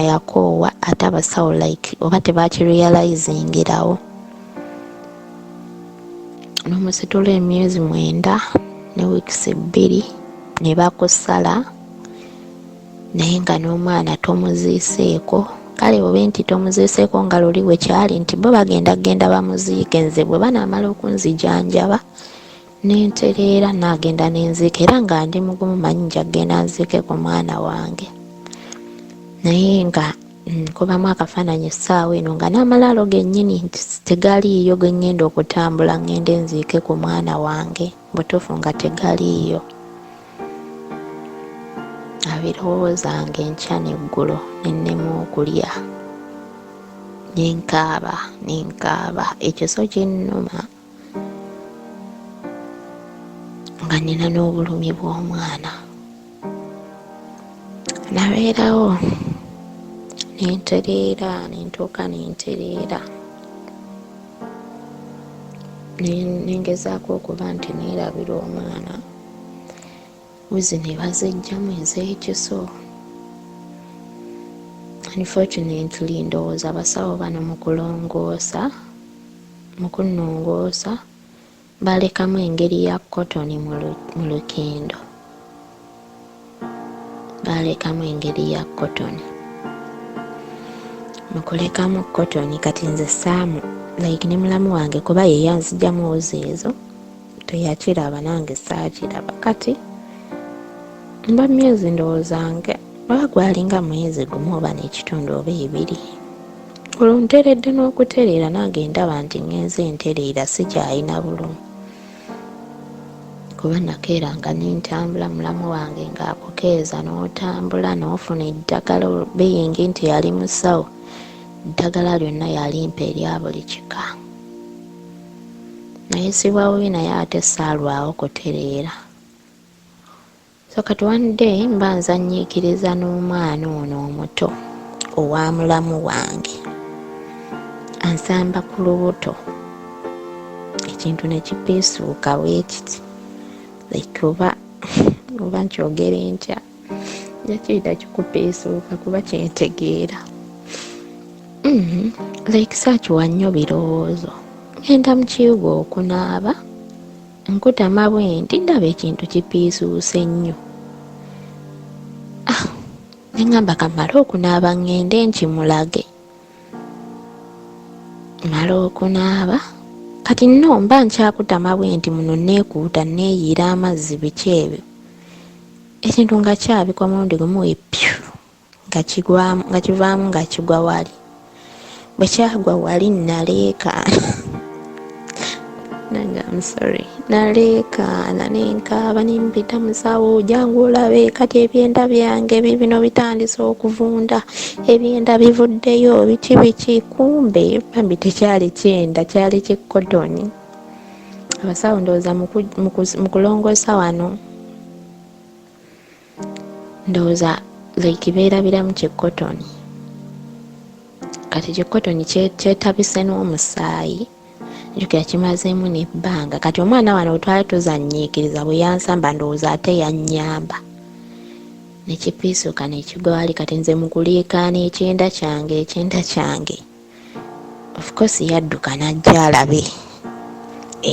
yakoowa ate abasawo like oba tebakirealizingirawo. N'omusitula emyezi 9 ne weeks 2 ne bakusala, naye nga n'omwana tomuziiseeko. Kale obe nti tomuziiseeko nga luli we kyali nti bo bagenda bamuziike, nze bwe banaamala okunzijanjaba n'entereera n'agenda n'enziika, era nga ndi mugumu manyi njagenda nziike ku mwana wange. Naye nga nkubamu akafaananyi essaawa eno nga n'amalaalo gennyini nti tegaliiyo ge ngenda okutambula ngende nziike ku mwana wange, butuufu nga tegaliiyo. Abirowoozanga enkya n'eggulo nennema okulya, nenkaaba ekiso kinnuma nga nina n'obulumi bw'omwana. Nabeerawo nentuuka nentereera, nengezaako okuba nti neerabira omwana. Wizi ne bazijjamu ez'ekiso. Unfortunately ndowooza abasawo bano mu kunnongoosa balekamu engeri ya kotoni mu lukendo. mukulekamu kotoni kati nze saamu like ne mulamu wange kuba ye yanzijjamu wuzi ezo teyakiraba nange saakiraba kati mba myezi ndowoozange oba gwalinga mwezi gumu oba n'ekitundu oba ebiri olwo nteredde n'okutereera nange ndaba nti ngenze entereera sikyalina bulumi kuba nakeeranga nentambula mulamu wange ng'akukeeza n'otambula n'ofuna eddagala beyingi nti yali musawo eddagala lyonna yalimpa erya buli kika naye sibawi naye ate saalwawo kutereera so kati one day mba nzanyiikiriza n'omwana ono omuto owa mulamu wange ansamba ku lubuto ekintu nekipiisuuka bwekiti like oba nkyogere ntya yakiyita kikupiisuuka kuba kyentegeera like saakiwa nnyo birowoozo ngenda mu kiyigo okunaaba nkutama bwenti ndaba ekintu kipiisuuse nnyo neŋŋamba kamale okunaaba ŋŋende nkimulage mala okunaaba kati nno mba nkyakutama bwenti muno neekuuta neeyiira amazzi biki ebyo ekintu nga kyabikwa mulundi gumu epyu nga kivaamu nga kigwa wali bwe kyagwa wali naleekaana nenkaaba nempita musawo jangu olabe kati ebyenda byange bibino bitandise okuvunda ebyenda bivuddeyo biki kumbe bambi tekyali kyenda kyali kikotoni abasawo ndowooza mu kulongoosa wano ndowooza like beerabiramu kikotoni kati kikotoni kyetabise n'omusaayi njukira kimazeemu n'ebbanga kati omwana wano wetwali tuzanyiikiriza bwe yansamba ndowooza ate yannyamba nekipiisuka nekigwa wali kati nze mukuliikaana ekyenda kyange of course yadduka najja alabe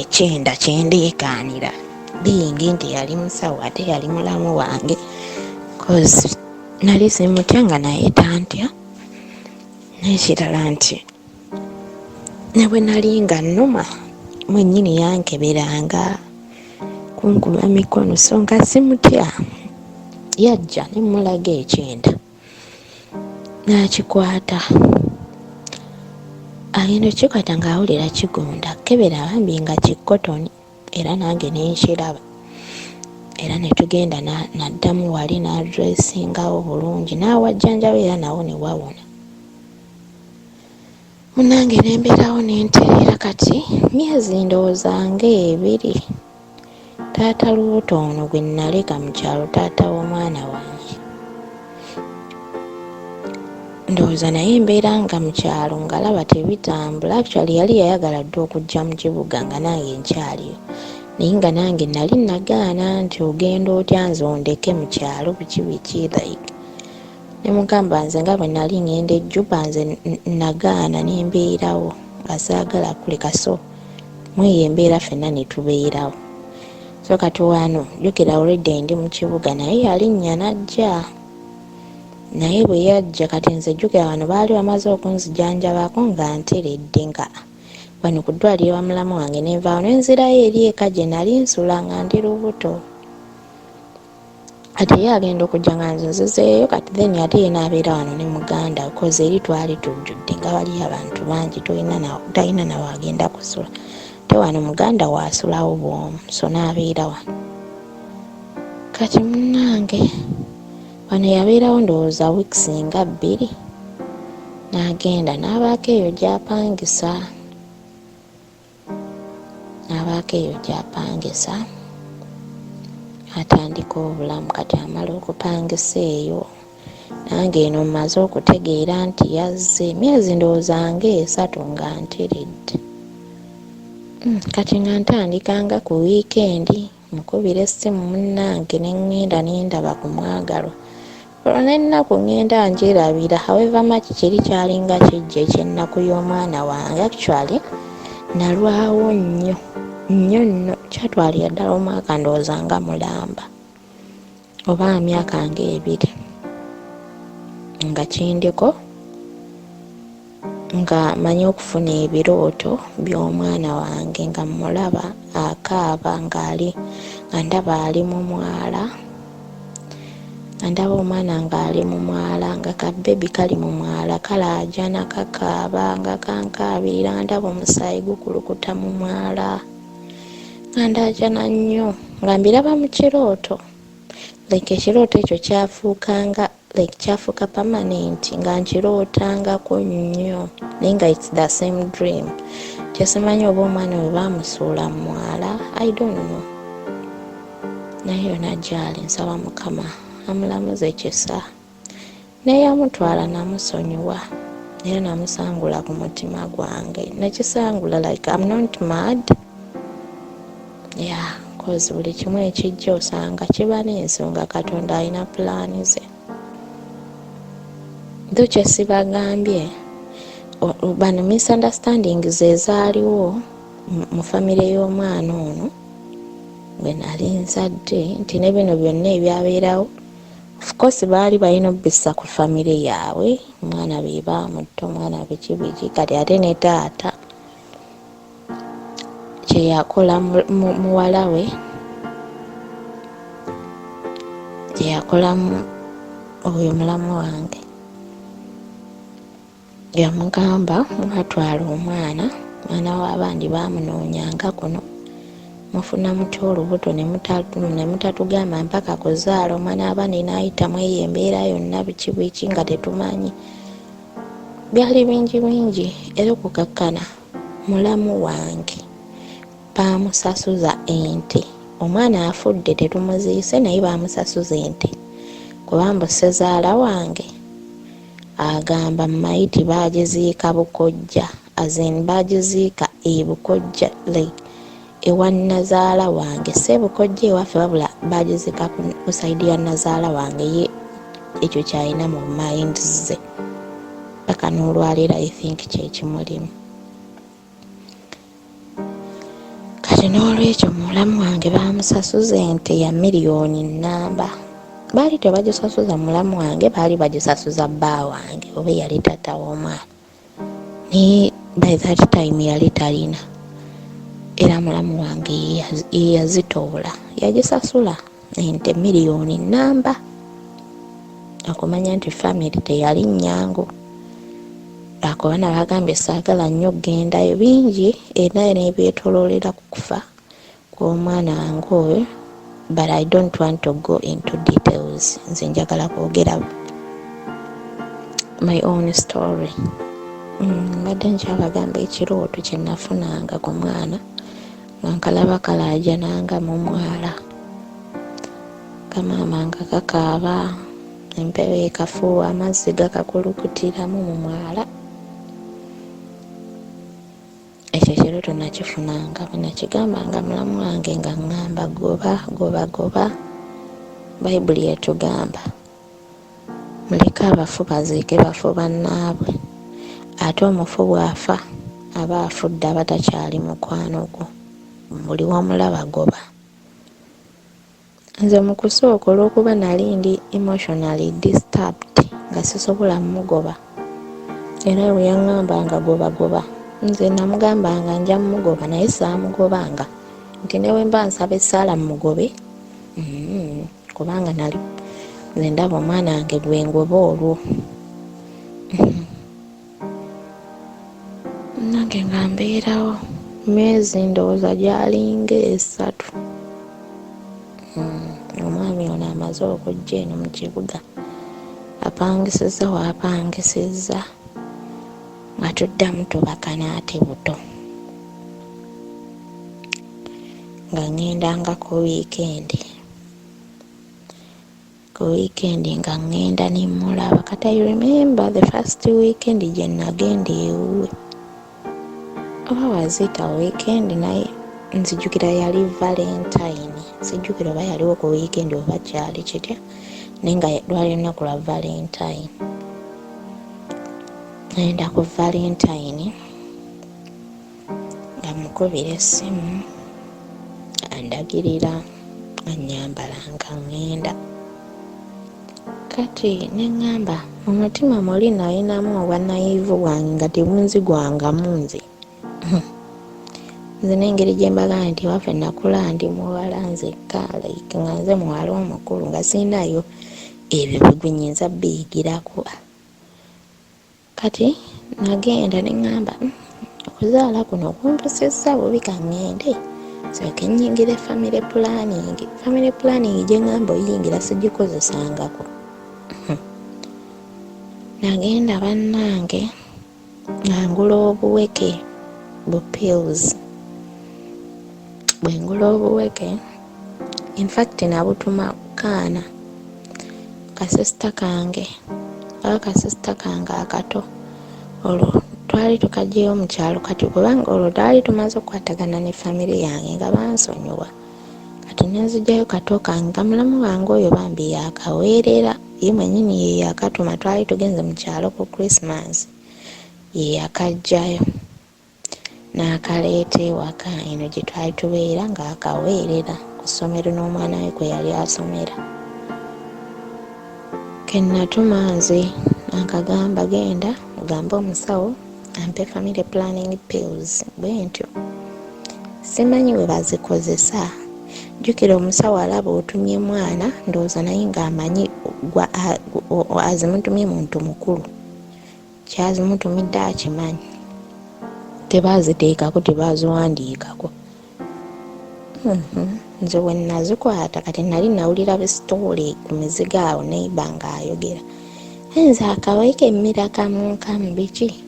ekyenda kyendiikaanira biyingi nti yali musawo ate yali mulamu wange cause nali simutya nga naye tantya n'ekirala nti ne bwe nali nga nnuma mwennyini yankeberanga kunkuba mikono so nga simutya yajja nemulaga ekyenda n'akikwata agenda okikwata ng'awulira kigunda kebera bambi nga kikotoni era nange nenkiraba era netugenda naddamu wali n'adressingawo bulungi n'awajjanjaba era nawo ne wawona munange nembeerawo nentereera kati myezi ndowooza nga ebiri taata lubuto ono gwe naleka mu kyalo taata w'omwana wange ndowooza naye mbeera nga mu kyalo ngalaba tebitambula actually yali yayagala dde okujja mu kibuga nga nange nkyaliyo naye nga nange nali nagaana nti ogenda otya nze ondeke mu kyalo biki like nemugamba nze nga bwe nali ngenda ejjuba nze nagaana nembeerawo nga saagala kuleka so mweyo embeera ffenna netubeerawo so kati wano jjukira already ndi mu kibuga naye yalinnya najja naye bwe yajja kati nze jjukira wano baali bamaze okunzijanjabako nga nteredde nga wano ku ddwaliro wa mulamu wange nenvaawo nenzirayo eri eka gye nali nsula nga ndi lubuto ate ye agenda okujja nga nzizeeyo kati then ate ye n'abeera wano ne muganda koze eri twali tujjudde nga waliyo abantu bangi talina nawe agenda kusula te wano muganda waasulawo bwomu so n'abeera wano kati munnange wano yabeerawo ndowooza weeks nga 2 n'agenda n'abaako eyo gy'apangisa atandika obulamu kati amala okupangisa eyo nange eno mmaze okutegeera nti yazze myezi ndowooza nga 3 nga nteredde kati nga ntandikanga ku wiikendi mukubira essimu munnange neŋŋenda nendaba ku mwagalwa olwo n'ennaku ŋŋenda njirabira however much kiri kyalinga kijja ekyennaku y'omwana wange actually nalwawo nnyo nno kyatwalira ddala omwaka ndowooza nga mulamba oba myaka nga 2 nga kindiko nga manyi okufuna ebirooto by'omwana wange nga mulaba akaaba nga ndaba ali mu mwala, ndaba omwana ng'ali mu mwala nga kabebi kali mu mwala kalaajana kakaaba nga kankaabirira, ndaba omusaayi gukulukuta mu mwala nga ndaajana nnyo nga mbiraba mu kirooto. Ekirooto ekyo kyafuuka permanent nga nkirootangako nnyo naye nga it's the same dream. Kyesimanyi oba omwana we bamusuula mu mwala, I don't know. Naye yona gyali nsaba Mukama amulamuze kisa. Neyamutwala namusonyiwa era namusangula ku mutima gwange. Nakisangula like I'm not mad. Yeah, cause buli kimu ekijja osanga kiba n'ensonga, Katonda alina pulaani ze. Ddo kyesibagambye bano misunderstandings ezaaliwo mu famire y'omwana ono bwe nali nzadde nti ne bino byonna ebyabeerawo of course baali balina obbisa ku famire yaabwe, omwana be bamutta, omwana biki kati ate ne taata kyeyakola muwala we, kyeyakola oyo mulamu wange, yamugamba mwatwala omwana w'abandi bamunoonyanga kuno mufuna mutya olubuto ne mutatugamba mpaka kuzaala omwana abandi n'ayitamu eyo embeera yonna biki nga tetumanyi. Byali bingi era okukakkana mulamu wange bamusasuza ente. Omwana afudde tetumuziise naye bamusasuza ente kubanga ssezaala wange agamba mayiti baagiziika Bukojja, baagiziika Bukojja ewa nazaala wange, Ssebukojja ewaffe wabula baagiziika ku saidi ya nazaala wange, ye ekyo kyalina mu mind ze paka n'olwaleero I think kyekimulimu. Kati n'olwekyo mulamu wange bamusasuza ente ya miliyoni nnamba. Baali tebagisasuza mulamu wange, baali bagisasuza bba wange oba yali taata w'omwana, naye by that time yali talina. Era mulamu wange yazitoola, yagisasula ente miliyoni nnamba, okumanya nti family teyali nnyangu. Akubana bagambye saagala nnyo gendayo bingi era n'ebyetooloolera ku kufa kw'omwana wange oyo, but I don't want to go into details. Nze njagala kwogera my own story. Mbadde nkyabagamba ekirooto kye nafunanga ku mwana nga nkalaba kalaajananga mu mwala, kamaama nga kakaaba, empewo ekafuuwa, amazzi gakakulukutiramu mu mwala. Ekyo ekirooto nakifunanga bwe nakigambanga mulamu wange nga ngamba goba Bayibuli etugamba muleke abafu baziike bafu bannaabwe, ate omufu bw'afa aba afudde abatakyali mukwano gwo, buli wamulaba goba. Nze mu kusooka olw'okuba nali ndi emotionally disturbed nga sisobola mugoba, era bwe yaŋŋambanga goba nze namugambanga nja mugoba naye saamugobanga nti newe mba nsaba essaala mugobe kubanga nali nze ndaba omwana wange gwe ngoba olwo. Nange nga mbeerawo myezi ndowooza gyalinga 3. Omwami ono amaze okujja eno mu kibuga, apangisizza waapangisizza nga tuddamu tubakana ate buto, nga ŋŋendanga ku wiikendi nga ŋŋenda nimulaba. Kati I remember the first weekend gye nagenda ewuwe, oba waziyita weekend naye nzijukira yali Valentine, sijjukira oba yaliwo ku weekend oba kyali kitya, naye nga lwali lunaku lwa Valentine. Ngenda ku Valentine nga mukubira essimu andagirira anyambala nga ŋŋenda. Kati ne ŋŋamba omutima muli nalinamu obwannayivu bwange nga tebunzigwanga munze. Nze n'engeri gye mbaga nti waffe nakula ndi muwala nzekka nga nze muwala omukulu nga siinayo ebyo bigwinyinza biyigirako. Kati nagenda ne ŋŋamba okuzaala kuno kumpusizza bubi kaŋŋende sooke nnyingire family planning. Family planning gye ŋŋamba oyingira sigikozesangako. Nagenda bannange ngangula obuweke bu pills. Bwe ngula obuweke in fact nabutuma kaana kasisita kange akato olwo twali tukagyeyo mu kyalo kati kubanga olwo twali tumaze okukwatagana ne famire yange nga bansonyiwa. Kati nenzigyayo kato kange nga mulamu wange oyo bambi yakaweerera ye mwennyini ye yakatuma. Twali tugenze mu kyalo ku Christmas ye yakajjayo n'akaleeta ewaka eno gye twali tubeera ng'akaweerera ku ssomero n'omwana we kwe yali asomera. Kennatuma nze akagamba genda ogamba omusawo ampe family planning pills bwe ntyo. Simanyi we bazikozesa. Jjukira omusawo alaba otumye mwana ndowooza naye ng'amanyi azimutumye muntu mukulu. Kyazimutumidde akimanyi. Tebaziteekako tebaziwandiikako. Nze we nazikwata kati nali nawulira bisitoole ku mizigo awo neiba ng'ayogera. Nze akaweke emmira kamu biki?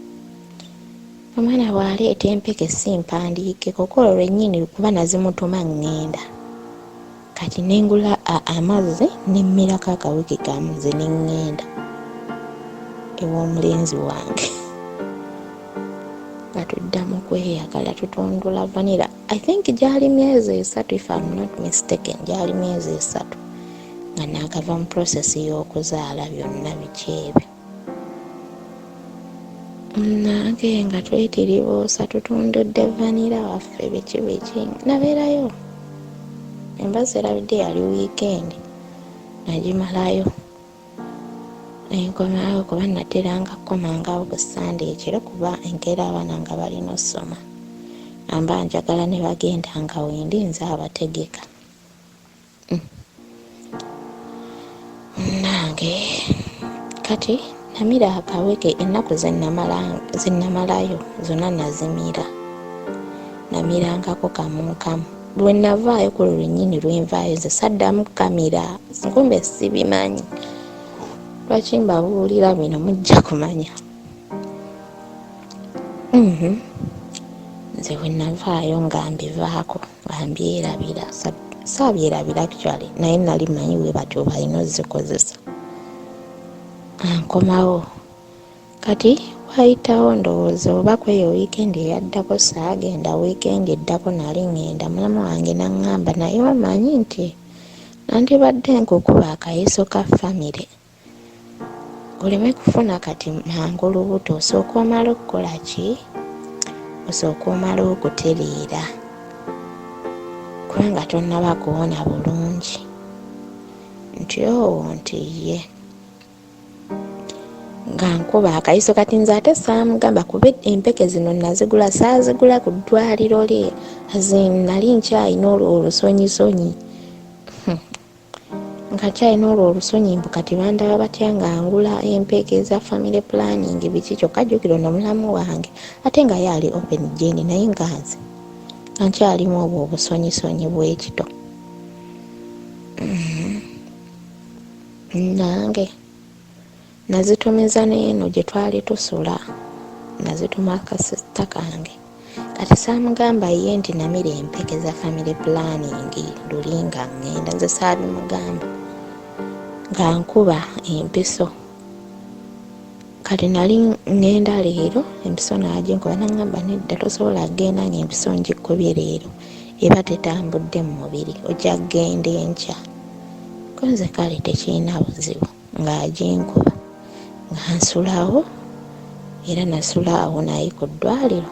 Omwana bw'aleeta empeke simpandiike kokolo lwennyini kuba nazimutuma ŋŋenda. Kati nengula amazzi nemmirako akaweke kamu nze ne ŋŋenda ew'omulenzi wange. Nga tuddamu kweyagala tutundula vanilla. I think gyali myezi 3 if I'm not mistaken. Gyali myezi 3 nga naakava mu process y'okuzaala byonna biki ebyo. Nange nga twetiribuusa tutundudde vanilla waffe biki nabeerayo. Embazzi erabidde yali weekend nagimalayo. Enkomayo kuba nateranga kukomangawo ku Sunday ekiro kuba enkeera abaana nga balina ossoma. Amba njagala ne bagenda nga wendi nze abategeka. Nange kati namira akaweke ennaku zennamalayo zonna nazimira. Namirangako kamu. Lwe navaayo ku lwennyini lwenvaayo nze saddamu kamira. Kumbe sibimanyi. Lwaki mbabuulira bino mujja kumanya. Nze we navaayo nga mbivaako nga mbyerabira. Saabyerabira actually naye nali manyi we batyo balina ozikozesa. Nkomawo kati wayitawo ndowooza oba kweyo weekend eyaddako saagenda weekend eddako nali ŋŋenda. Mulamu wange naŋŋamba naye omanyi nti nandibadde nkukuba akayiso ka famire. Oleme kufuna kati mangu lubuto osooka omala okukola ki? Osooka omala okutereera kubanga tonnaba kuwona bulungi. Nti ye nga nkuba akayiso kati nze ate saamugamba kuba empeke zino nazigula saazigula ku ddwaliro lye nali nkyalina olwo olusonyisonyi. Nga kyalina olwo olusonyi mbu kati bandaba batya nga ngula empeke za family planning biki kyokka jjukira ono mulamu wange ate nga yaali open gyendi naye nga nze nga nkyalimu obwo obusonyisonyi bw'ekito. Nange nazitumiza n'eno gye twali tusula nazituma akasisita kange. Kati saamugamba ye nti namira empeke za family planning lulinga ŋŋenda. Nze saabimugamba nga nkuba empiso. Kati nali ŋŋenda leero empiso naginkuba naŋŋamba nedda tosobola kgenda ng'empiso ngikubye leero eba tetambudde mu mubiri ojja kgenda enkya. Ko nze kale tekirina buzibu ng'aginkuba nga nsulawo era nasulaawo naye ku ddwaliro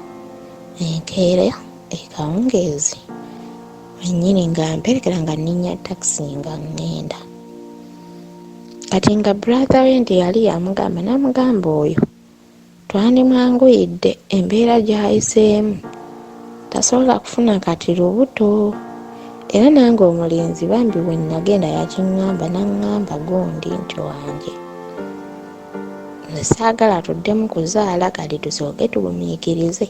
enkeera ekawungeezi wennyini nga mperekera nga nninnya takisi nga ŋŋenda. kati nga brother we nti yali yamugamba namugamba oyo twandimwanguyidde embeera gy'ayiseemu tasobola kufuna kati lubuto. Era nange omulenzi bambi bwe nagenda yakiŋŋamba naŋŋamba gundi nti wange nze saagala tuddemu kuzaala kati tusooke tugumiikirize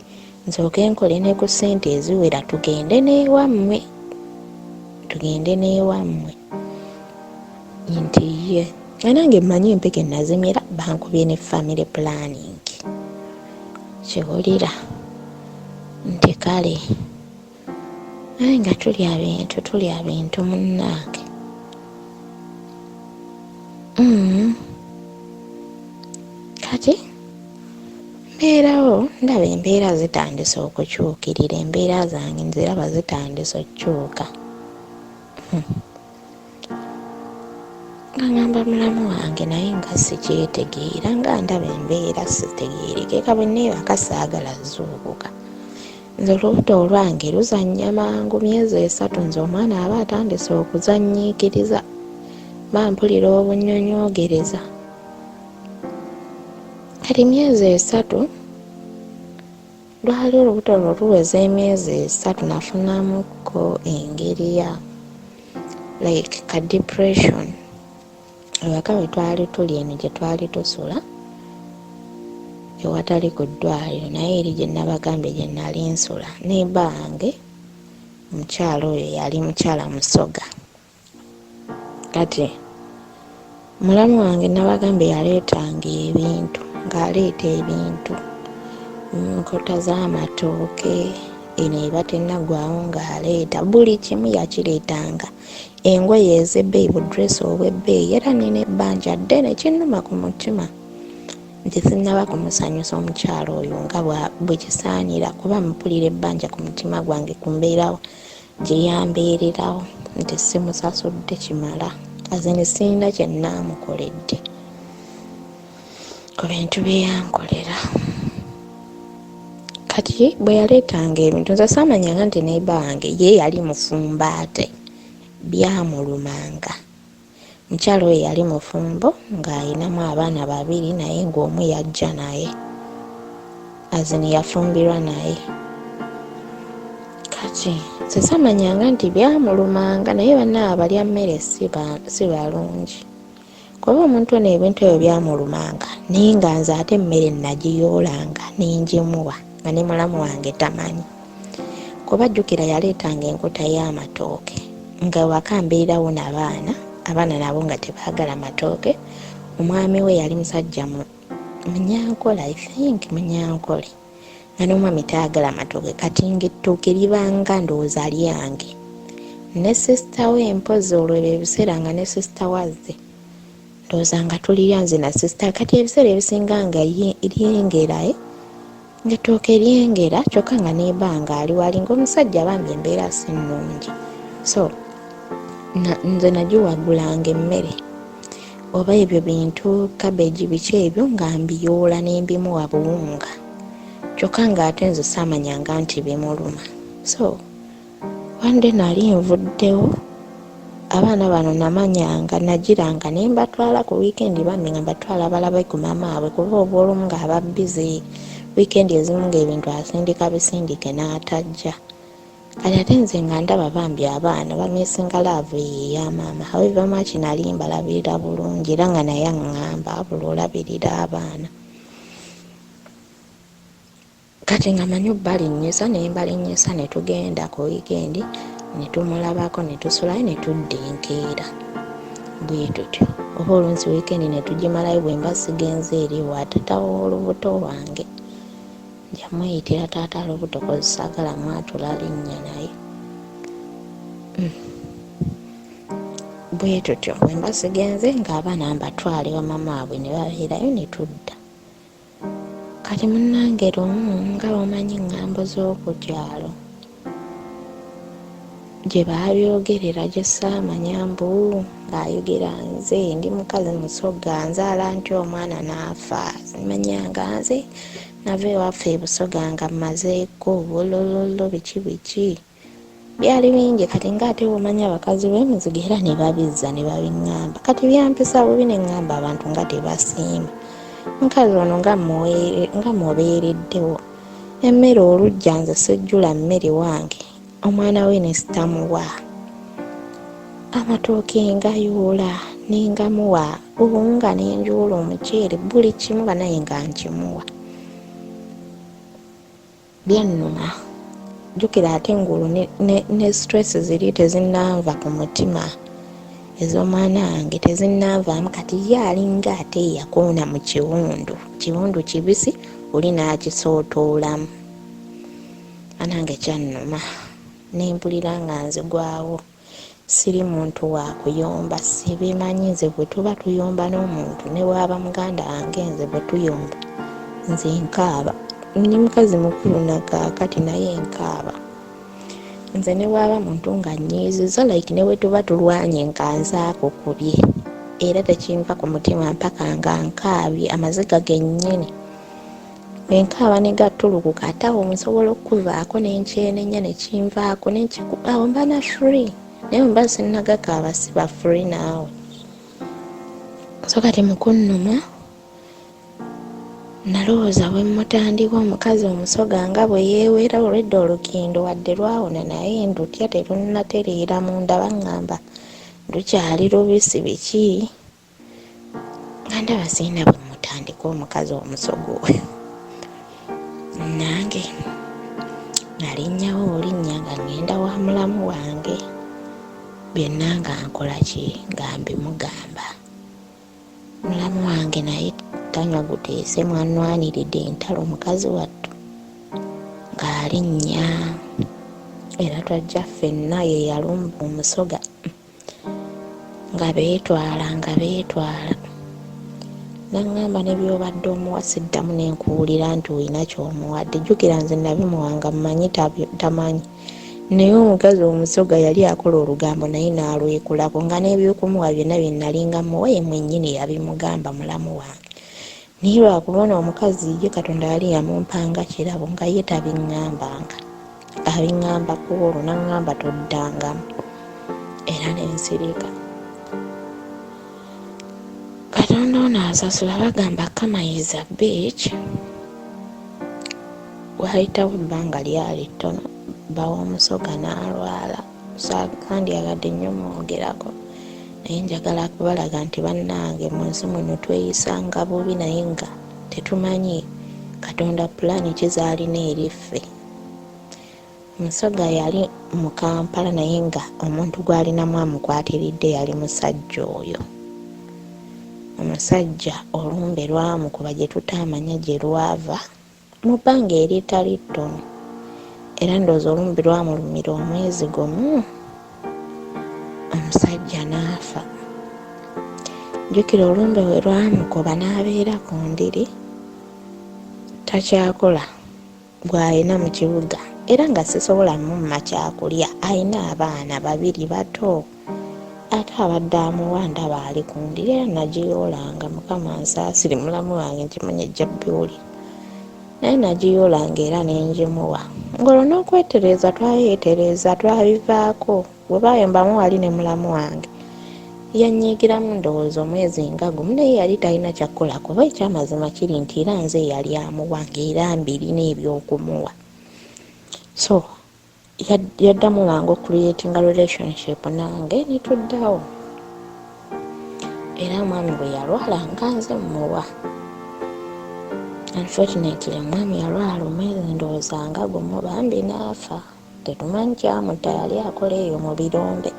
nsooke nkole ne ku ssente eziwera tugende n'ewammwe nti ye nange mmanyi empeke nazimira bankubye ne family planning kiwulira nti kale naye nga tulya bintu munnange. Kati mbeerawo ndaba embeera zitandise okukyukirira, embeera zange nziraba zitandise okukyuka. Ngamba mulamu wange naye nga sikyetegeera nga ndaba embeera sitegeerekeka bwe neebaka saagala zuukuka. Nze olubuto olwange luzannya mangu, myezi 3 nze omwana aba atandise okuzanyiikiriza bampulira obunnyonyoogereza. Kati myezi 3 lwali olubuto lwo luweza emyezi 3 nafunamuko engeri ya like ka depression. Ewaka we twali tuli eno gye twali tusula ewatali ku ddwaliro naye eri gye nabagambye gye nali nsula ne bange omukyala oyo yali mukyala musoga. Kati mulamu wange nabagambye yaleetanga ebintu ng'aleeta ebintu nkota z'amatooke eno eba tennaggwawo ng'aleeta buli kimu yakireetanga, engoye ez'ebbeeyi budresi obw'ebbeeyi era nina ebbanja ddene kinnuma ku mutima nti sinnaba kumusanyusa omukyala oyo nga bwe kisaanira kuba mpulira ebbanja ku mutima gwange ku mbeerawo gye yambeererawo nti simusasudde kimala azene sirina kye nnaamukoledde ku bintu bye yankolera. Kati bwe yaleetanga ebintu nze saamanyanga nti neiba wange ye yali mufumbo ate byamulumanga. Mukyala oyo yali mufumbo ng'ayinamu abaana 2 naye ng'omu yajja naye azini yafumbirwa naye. Kati nze saamanyanga nti byamulumanga naye bannaaba balya mmere si balungi kuba omuntu ono ebintu ebyo byamulumanga naye nga nze ate emmere nagiyoolanga ningimuwa nga ne mulamu wange tamanyi kuba jjukira yaleetanga enkota y'amatooke nga waka mbeerawo abaana nabo nga tebaagala matooke. Omwami we yali musajja munyankole I think munyankole nga n'omwami taagala matooke kati ng'ettooke libanga ndowooza lyange ne sisita we mpozi olwo ebiseera nga ne sisita wazze ndowooza nga tulirya nze na sisita kati ebiseera ebisinga nga lyengera ng'ettooke lyengera kyokka nga n'ebbanga ali wali ng'omusajja bambi embeera si nnungi so nze nagiwagulanga emmere oba ebyo bintu kabeegi biki ebyo nga mbiyoola n'embimuwa buwunga kyokka ng'ate nze saamanyanga nti bimuluma. So wande nali nvuddewo abaana bano namanyanga nagiranga ne mbatwala ku wiikendi bambi nga mbatwala balabe ku mamaabwe kuba obwolumu ng'aba bize wiikendi ezimu ng'ebintu asindika bisindike n'atajja. Kati ate nze nga ndaba bambi abaana bameesinga laavu ya maama however much nali mbalabirira bulungi era nga naye aŋŋamba buli olabirira abaana. Kati nga manyi balinnyisa ne mbalinnyisa ne tugenda ku wiikendi ne tumulabako ne tusulayo ne tudda enkeera bwe tutyo oba olunsi wiikendi ne tugimalayo bwe mba sigenze eri wa taata w'olubuto lwange jamuyitira taata lubuto kozisaagala mwatula linnya naye bwe tutyo bwe mba sigenze ng'abaana mbatwale wa mamaabwe ne babeerayo ne tudda. Kati munnange lumu nga omanyi ŋŋambo z'okukyalo gye baabyogerera gye saamanya mbu ng'ayogera nze ndi mukazi musoga nzaala ntyo omwana n'afa simanyanga nze nava ewaffe ebusoga nga mmazeeko obulololo biki byali bingi. Kati ng'ate omanya abakazi b'emizigo era ne babizza ne babiŋŋamba. Kati byampisa bubi ne ŋŋamba abantu nga tebasiima. Mukazi ono nga mubeereddewo. Emmere olujja nze sijjula mmere wange, omwana we ne sitamuwa. Amatooke ngayoola nengamuwa, obuwunga nenjuula, omuceere, buli kimu banaye nga nkimuwa. Byannuma. Jjukira ate engulu ne stress ziri tezinnanva ku mutima. Ez'omwana wange tezinnanvaamu. Kati ye alinga ate yakoona mu kiwundu kibisi oli n'akisootoolamu. Anange kyannuma nempulira nga nzigwawo. Siri muntu wa kuyomba, sibimanyize bwe tuba tuyomba n'omuntu ne waaba muganda wange nze bwe tuyomba nze nkaaba. Ndi mukazi mukulu nakaakati naye nkaaba. Nze ne waaba muntu nga nnyiiziza like ne bwe tuba tulwanye nkanzaako kubye era tekinva ku mutima mpaka nga nkaabye amaziga gennyini. Enkaaba ne gattulukuka ate awo nsobola okuvaako n'enkyenenya ne kinvaako awo mba na free. Naye mba sinnagakaaba siba free naawe. So kati mukunnuma nalowooza bwe mutandika omukazi omusoga nga bwe yeeweera olwedda olugendo wadde lwawona naye ndutya terunnatereera munda baŋŋamba lukyali lubisi biki. Nga ndaba sirina bwe mutandika omukazi omusoga oyo. Nange nalinnyawo olinnya nga ngenda wa mulamu wange. Byonna nga nkola ki nga mbimugamba. Mulamu wange naye tanywa guteese mwanwaniridde entalo mukazi wattu ng'alinnya era twajja ffenna ye yalumba omusoga nga beetwala. Naŋŋamba ne by'obadde omuwa siddamu nenkuwulira nti olina ky'omuwadde. Jjukira nze nabimuwanga mmanyi tamanyi. Naye omukazi omusoga yali akola olugambo naye n'alwekulako nga n'ebyokumuwa byonna bye nalinga muwa ye mwennyini yabimugamba mulamu wange. Naye lwakubona omukazi ye Katonda yali yamumpanga kirabo nga ye tabiŋŋambanga. Abiŋŋambako olwo naŋŋamba toddangamu era n'ensirika. Katonda ono asasula bagamba 10Yrs beach. Wayitawo ebbanga lyali ttono bawa omusoga n'alwala. Sandyagadde nnyo mwogerako naye njagala kubalaga nti bannange mu nsi muno tweyisanga bubi naye nga tetumanyi Katonda pulaani kizaalina eri ffe. Omusoga yali mu Kampala naye nga omuntu gw'alinamu amukwatiridde yali musajja oyo. Omusajja olumbe lwamukuba gye tutaamanya gye lwava mu bbanga eritali ttono era ndowooza olumbe lwamulumira omwezi gumu omusajja n'afa. Jjukira olumbe we lwamukuba n'abeera ku ndiri takyakola bw'alina mu kibuga era nga sisobola mumma kyakulya. Alina abaana 2 bato ate abadde amuwa ndaba ali ku ndiri era nagiyoolanga. Mukama nsaasire mulamu wange nkimanyi ejja byoli naye nagiyoolanga era nengimuwa. Ng'olwo n'okwetereeza twayeetereeza twabivaako. Bwe bayombamu wali ne mulamu wange yannyiigiramu ndowooza omwezi nga gumu naye yali talina kyakukola kuba ekyamazima kiri nti era nze yali amuwa ng'era mbirina ebyokumuwa. So yaddamu wange okucreatinga relationship nange ne tuddawo era mwami bwe yalwala nga nze muwa. Unfortunately mwami yalwala omwezi ndowooza nga gumu bambi n'afa. Tetumanyi kyamutta yali akola eyo mu birombe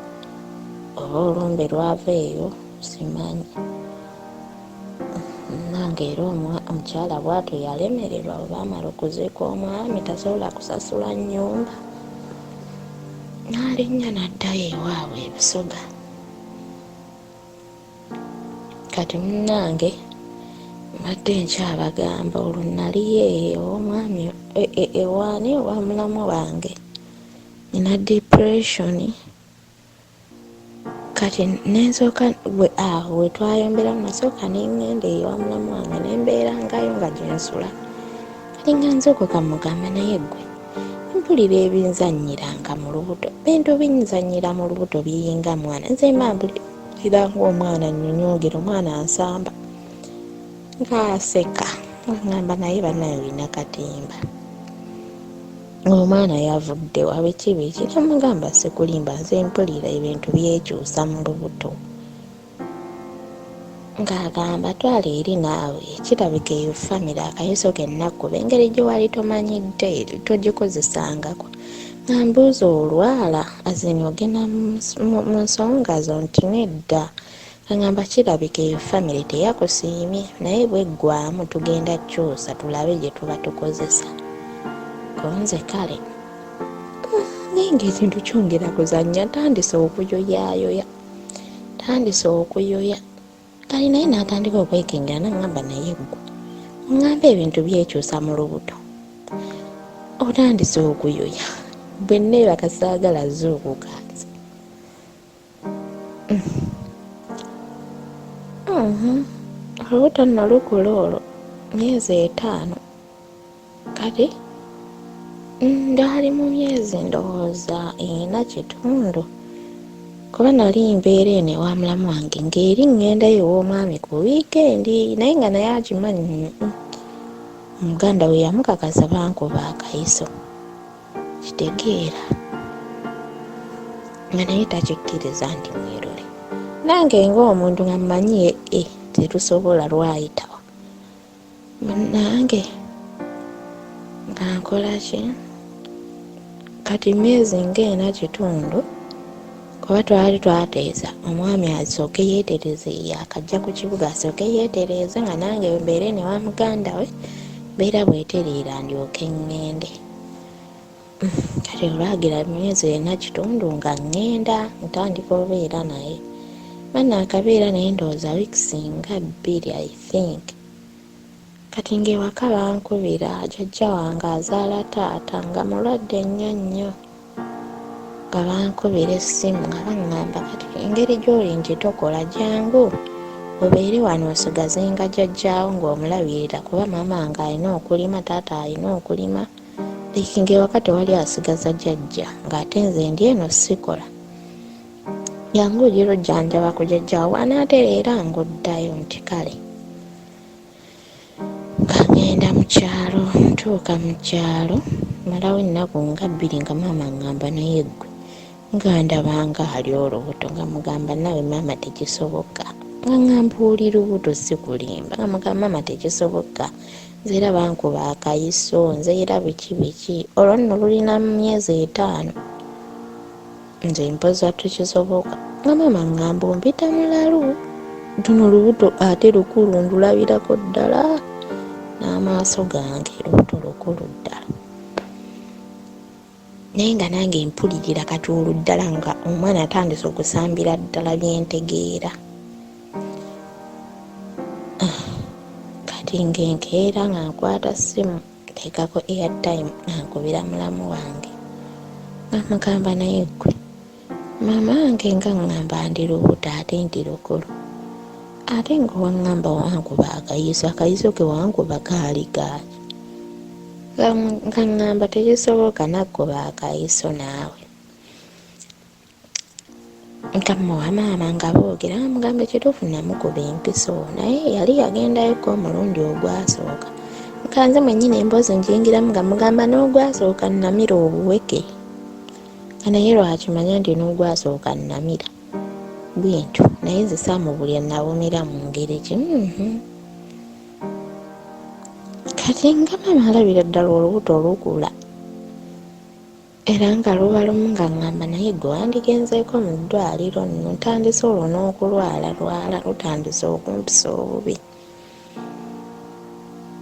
oba olumbe lwava eyo simanyi. Nange era omukyala bw'atyo yalemererwa bwe baamala okuziika omwami tasobola kusasula nnyumba n'alinnya n'addayo ewaabwe ebisoga. Kati munnange mbadde nkyabagamba olwo naliyo eyo omwami ewaani owa mulamu wange nina depression. Kati nensooka we twayomberamu nasooka nengenda eyo wa mulamu wange nembeerangayo nga gyensula. Kati nga nzookoka mugamba naye ggwe mpulira ebinzanyiranga mu lubuto. Bintu binzanyira mu lubuto biyinga mwana. Nze mpulira ng'omwana nnyonyoogera, omwana ansamba. Ng'aseka. Ngamba naye bannaye olina katimba. Omwana yavudde wa biki biki. Namugamba sikulimba, nze mpulira ebintu byekyusa mu lubuto. Ng'agamba twala eri naawe kirabika eyo famire akayiso kennakkuba engeri gye wali tomanyidde togikozesangako. Ngambuuza olwala azini ogenda mu nsonga zo nti nedda. Ngamba kirabika eyo famire teyakusiimye naye bweggwamu tugenda kyusa tulabe gye tuba tukozesa. Konze kale ngenge ekintu kyongera kuzannya tandise okuyoyaayoya. Kali naye n'atandika okwekengera nangamba naye ggwe ongamba ebintu byekyusa mu lubuto otandise okuyoya bwe neeba kasaagala zookukazi. Olubuto nno lukula olwo myezi 5 kati ndaali mu myezi ndowooza 4.5 kuba nali mbeera eno ewa mulamu wange ng'eri ŋŋendayo ew'omwami ku wiikendi naye nga naye akimanyi muganda we yamukakasa bankuba akayiso kitegeera nga naye takikkiriza nti mwerole nange ng'omuntu nga mmanyi tetusobola lwayitawo nange nga nkola ki kati myezi nga 4.5 kuba twali twateesa omwami asooke yeetereze akajja ku kibuga asooke yeetereze nga nange mbeere ne wa muganda we mbeera bwetereera ndyoke ŋŋende. Kati olwagira myezi 4.5 nga ŋŋenda ntandika obeera naye manna akabeera naye ndowooza weeks nga 2 I think. Kati ng'ewaka bankubira jjajja wange azaala taata nga mulwadde nnyo nga bankubira essimu nga baŋŋamba kati engeri gy'oli nti tokola jangu obeere wano osigazenga jjajjaawo ng'omulabirira kuba maama nga alina okulima taata alina okulima ng'ewaka tewali asigaza jjajja ng'ate nze ndi eno sikola jangu ogiro jjanjaba ku jjajjaawo anaatereera ng'oddayo nti kale nga ŋŋenda mu kyalo ntuuka mu kyalo malawo ennaku nga 2 nga maama ŋŋamba naye ggwe nga ndabanga ali olubuto nga mugamba nawe maama tekisoboka nga ŋŋamba oli lubuto sikulimba nga mugamba maama tekisoboka nze era bankuba akayiso nze era biki olwo nno lulina mu myezi 5 nze mpoza tukisoboka nga maama ŋŋamba ompita mulalu tuno lubuto ate lukulu ndulabirako ddala n'amaaso gange lubuto lukulu ddala naye nga nange mpulirira katuulu ddala nga omwana atandise okusambira ddala byentegeera. Kati ngenkeera nga nkwata ssimu nteekako airtime nankubira mulamu wange nga mugamba naye ggwe maama wange nga ŋŋamba ndi lubuto ate ndi lukulu ate nga waŋŋamba wankuba akayiso ke wankuba kaali gaaki nga ŋŋamba tekisoboka nakkuba akayiso naawe nga muwa maama nga boogera mugamba ekituufu namukuba empiso naye yali yagendayoko omulundi ogwasooka nga nze mwennyini emboozi njingiramu nga mugamba n'ogwasooka nnamira obuweke nga naye lwakimanya nti n'ogwasooka nnamira bwentyo naye nze saamubulya nawumira mu ngeri ki kati nga maama alabira ddala olubuto olukula era nga luba lumu nga ŋŋamba naye gwe wandigenzeeko mu ddwaliro nno ntandise olwo n'okulwala lutandise okumpisa obubi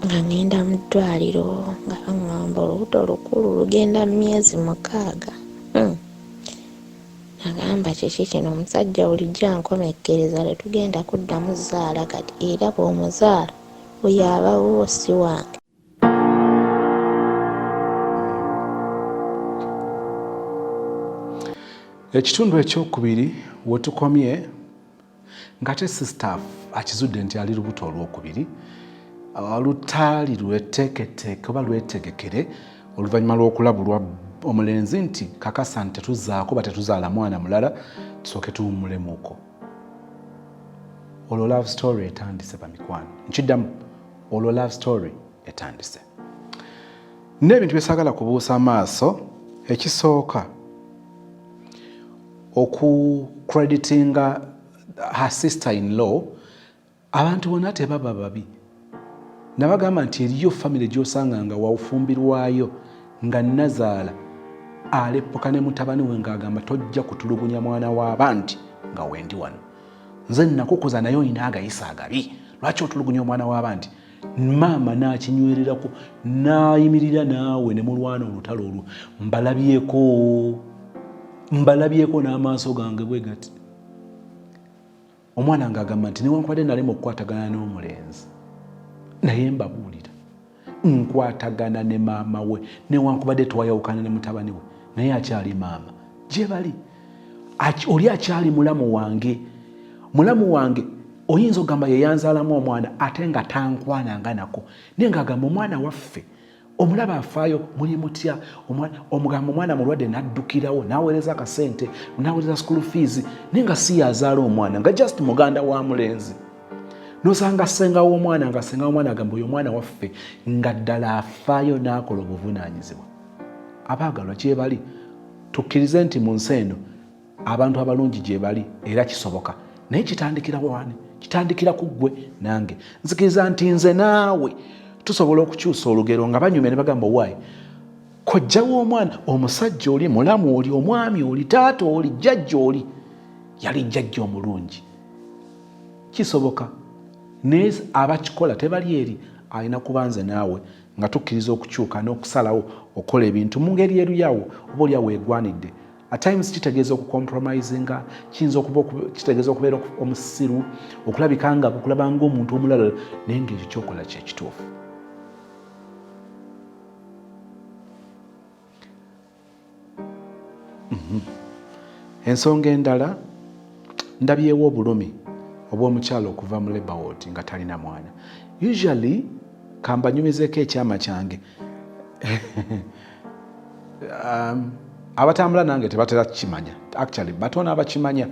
nga ŋŋenda mu ddwaliro nga baŋŋamba olubuto lukulu lugenda mu myezi 6 nagamba kiki kino omusajja bulijjo ankomekkereza tetugenda kuddamu zaala kati era bw'omuzaala oyo abawo si wange. Ekitundu ekyokubiri wetukomye ng'ate sisita akizudde nti ali lubuto olwokubiri lutaali lweteeketeeke oba lwetegekere oluvannyuma lw'okulabulwa omulenzi nti kakasa nti tetuzaako tetuzaala mwana mulala tusooke tuwummulemuuko. Olwo love story etandise bamikwano. Nkiddamu, olwo love story etandise. N'ebintu bye saagala kubuusa amaaso, ekisooka okucreditinga her sister-in-law, abantu bonna tebaba babi. Nabagamba nti eriyo family gy'osanga nga wawufumbirwayo nga nazaala aleppoka ne mutabani we ng'agamba tojja kutulugunya mwana w'abandi nga wendi wano. Nze nakukuza naye olina agayisa agabi. Lwaki otulugunya omwana w'abandi? Maama n'akinywererako n'ayimirira naawe ne mulwana olutalo olwo. Mbalabyeko n'amaaso gange bwe gati. Omwana ng'agamba nti newankubadde nalema okukwatagana n'omulenzi naye mbabuulira nkwatagana ne maama we newankubadde twayawukana ne mutabani we naye akyali maama. Gye bali oli akyali mulamu wange. Mulamu wange oyinza ogamba yeyanzaalamu omwana ate nga tankwananga nako. Naye ng'agamba omwana waffe omulaba afaayo muli mutya, omugamba omwana mulwadde n'addukirawo n'aweereza akasente n'aweereza school fees naye nga si yazaala omwana nga just muganda wa mulenzi. Nosanga senga w'omwana nga senga w'omwana agamba oyo omwana waffe nga ddala afaayo n'akola obuvunaanyizibwa. Abaagalwa gye bali tukkirize nti mu nsi eno abantu abalungi gye bali era kisoboka. Naye kitandikira wani? Kitandikira ku ggwe nange. Nzikiriza nti nze naawe tusobola okukyusa olugero nga banyumya ne bagamba waayi kojja w'omwana omusajja oli, mulamu oli, omwami oli, taata oli, jjajja oli yali jjajja omulungi. Kisoboka. Naye abakikola tebali eri. Alina kuba nze naawe nga tukkiriza okukyuka n'okusalawo okukola ebintu mu ngeri eruyawo oba oliawo egwanidde. At times kitegeeza okucompromisinga, kitegeeza okubeera omusiru, okulabika nga okulaba ng'omuntu omulala naye ng'ekyo kyokola kye kituufu. Ensonga endala ndabyewo obulumi obw'omukyalo okuva mu Labour Ward nga talina mwana. Usually kambanyumizeeko ekyama kyange abatambula nange tebatera kukimanya. Actually batono abakimanya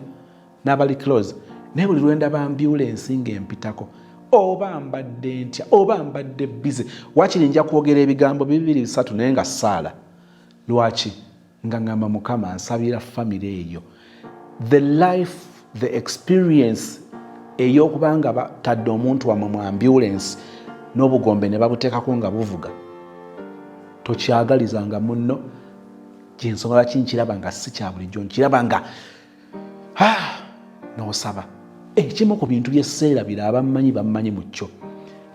n'abali close. Naye buli lwe ndaba ambulance ng'empitako oba mbadde ntya oba mbadde busy wakiri nja kwogera ebigambo 2-3 naye nga ssaala. Lwaki? Nga ngamba Mukama nsabira family eyo the life, the experience ey'okubanga batadde omuntu wamwe mu ambulance n'obugombe ne babuteekako nga buvuga. Tokyagalizanga munno. Kyensonga lwaki nkiraba nga si kya bulijjo, nkiraba nga n'osaba. Ekimu ku bintu bye sseerabira abammanyi bammanyi mu kyo.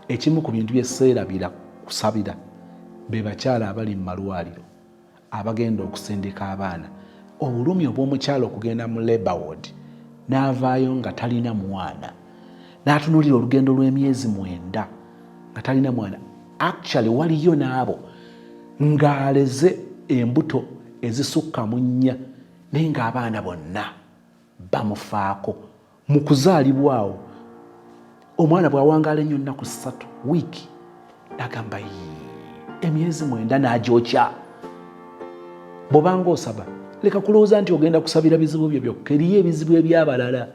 Ekimu ku bintu bye sseerabira kusabira be bakyala abali mu malwaliro abagenda okusindika abaana. Obulumi obw'omukyalo okugenda mu Labour Ward n'avaayo nga talina mwana n'atunuulira olugendo lw'emyezi 9 nga talina mwana. Actually waliyo n'abo ng'aleze embuto ezisukka mu 4 naye ng'abaana bonna bamufaako. Mu kuzaalibwawo omwana bw'awangaala ennyo nnaku 3 wiiki n'agamba emyezi 9 n'agyokya. Bw'obanga osaba leka kulowooza nti ogenda kusabira bizibu byo byokka. Eriyo ebizibu eby'abalala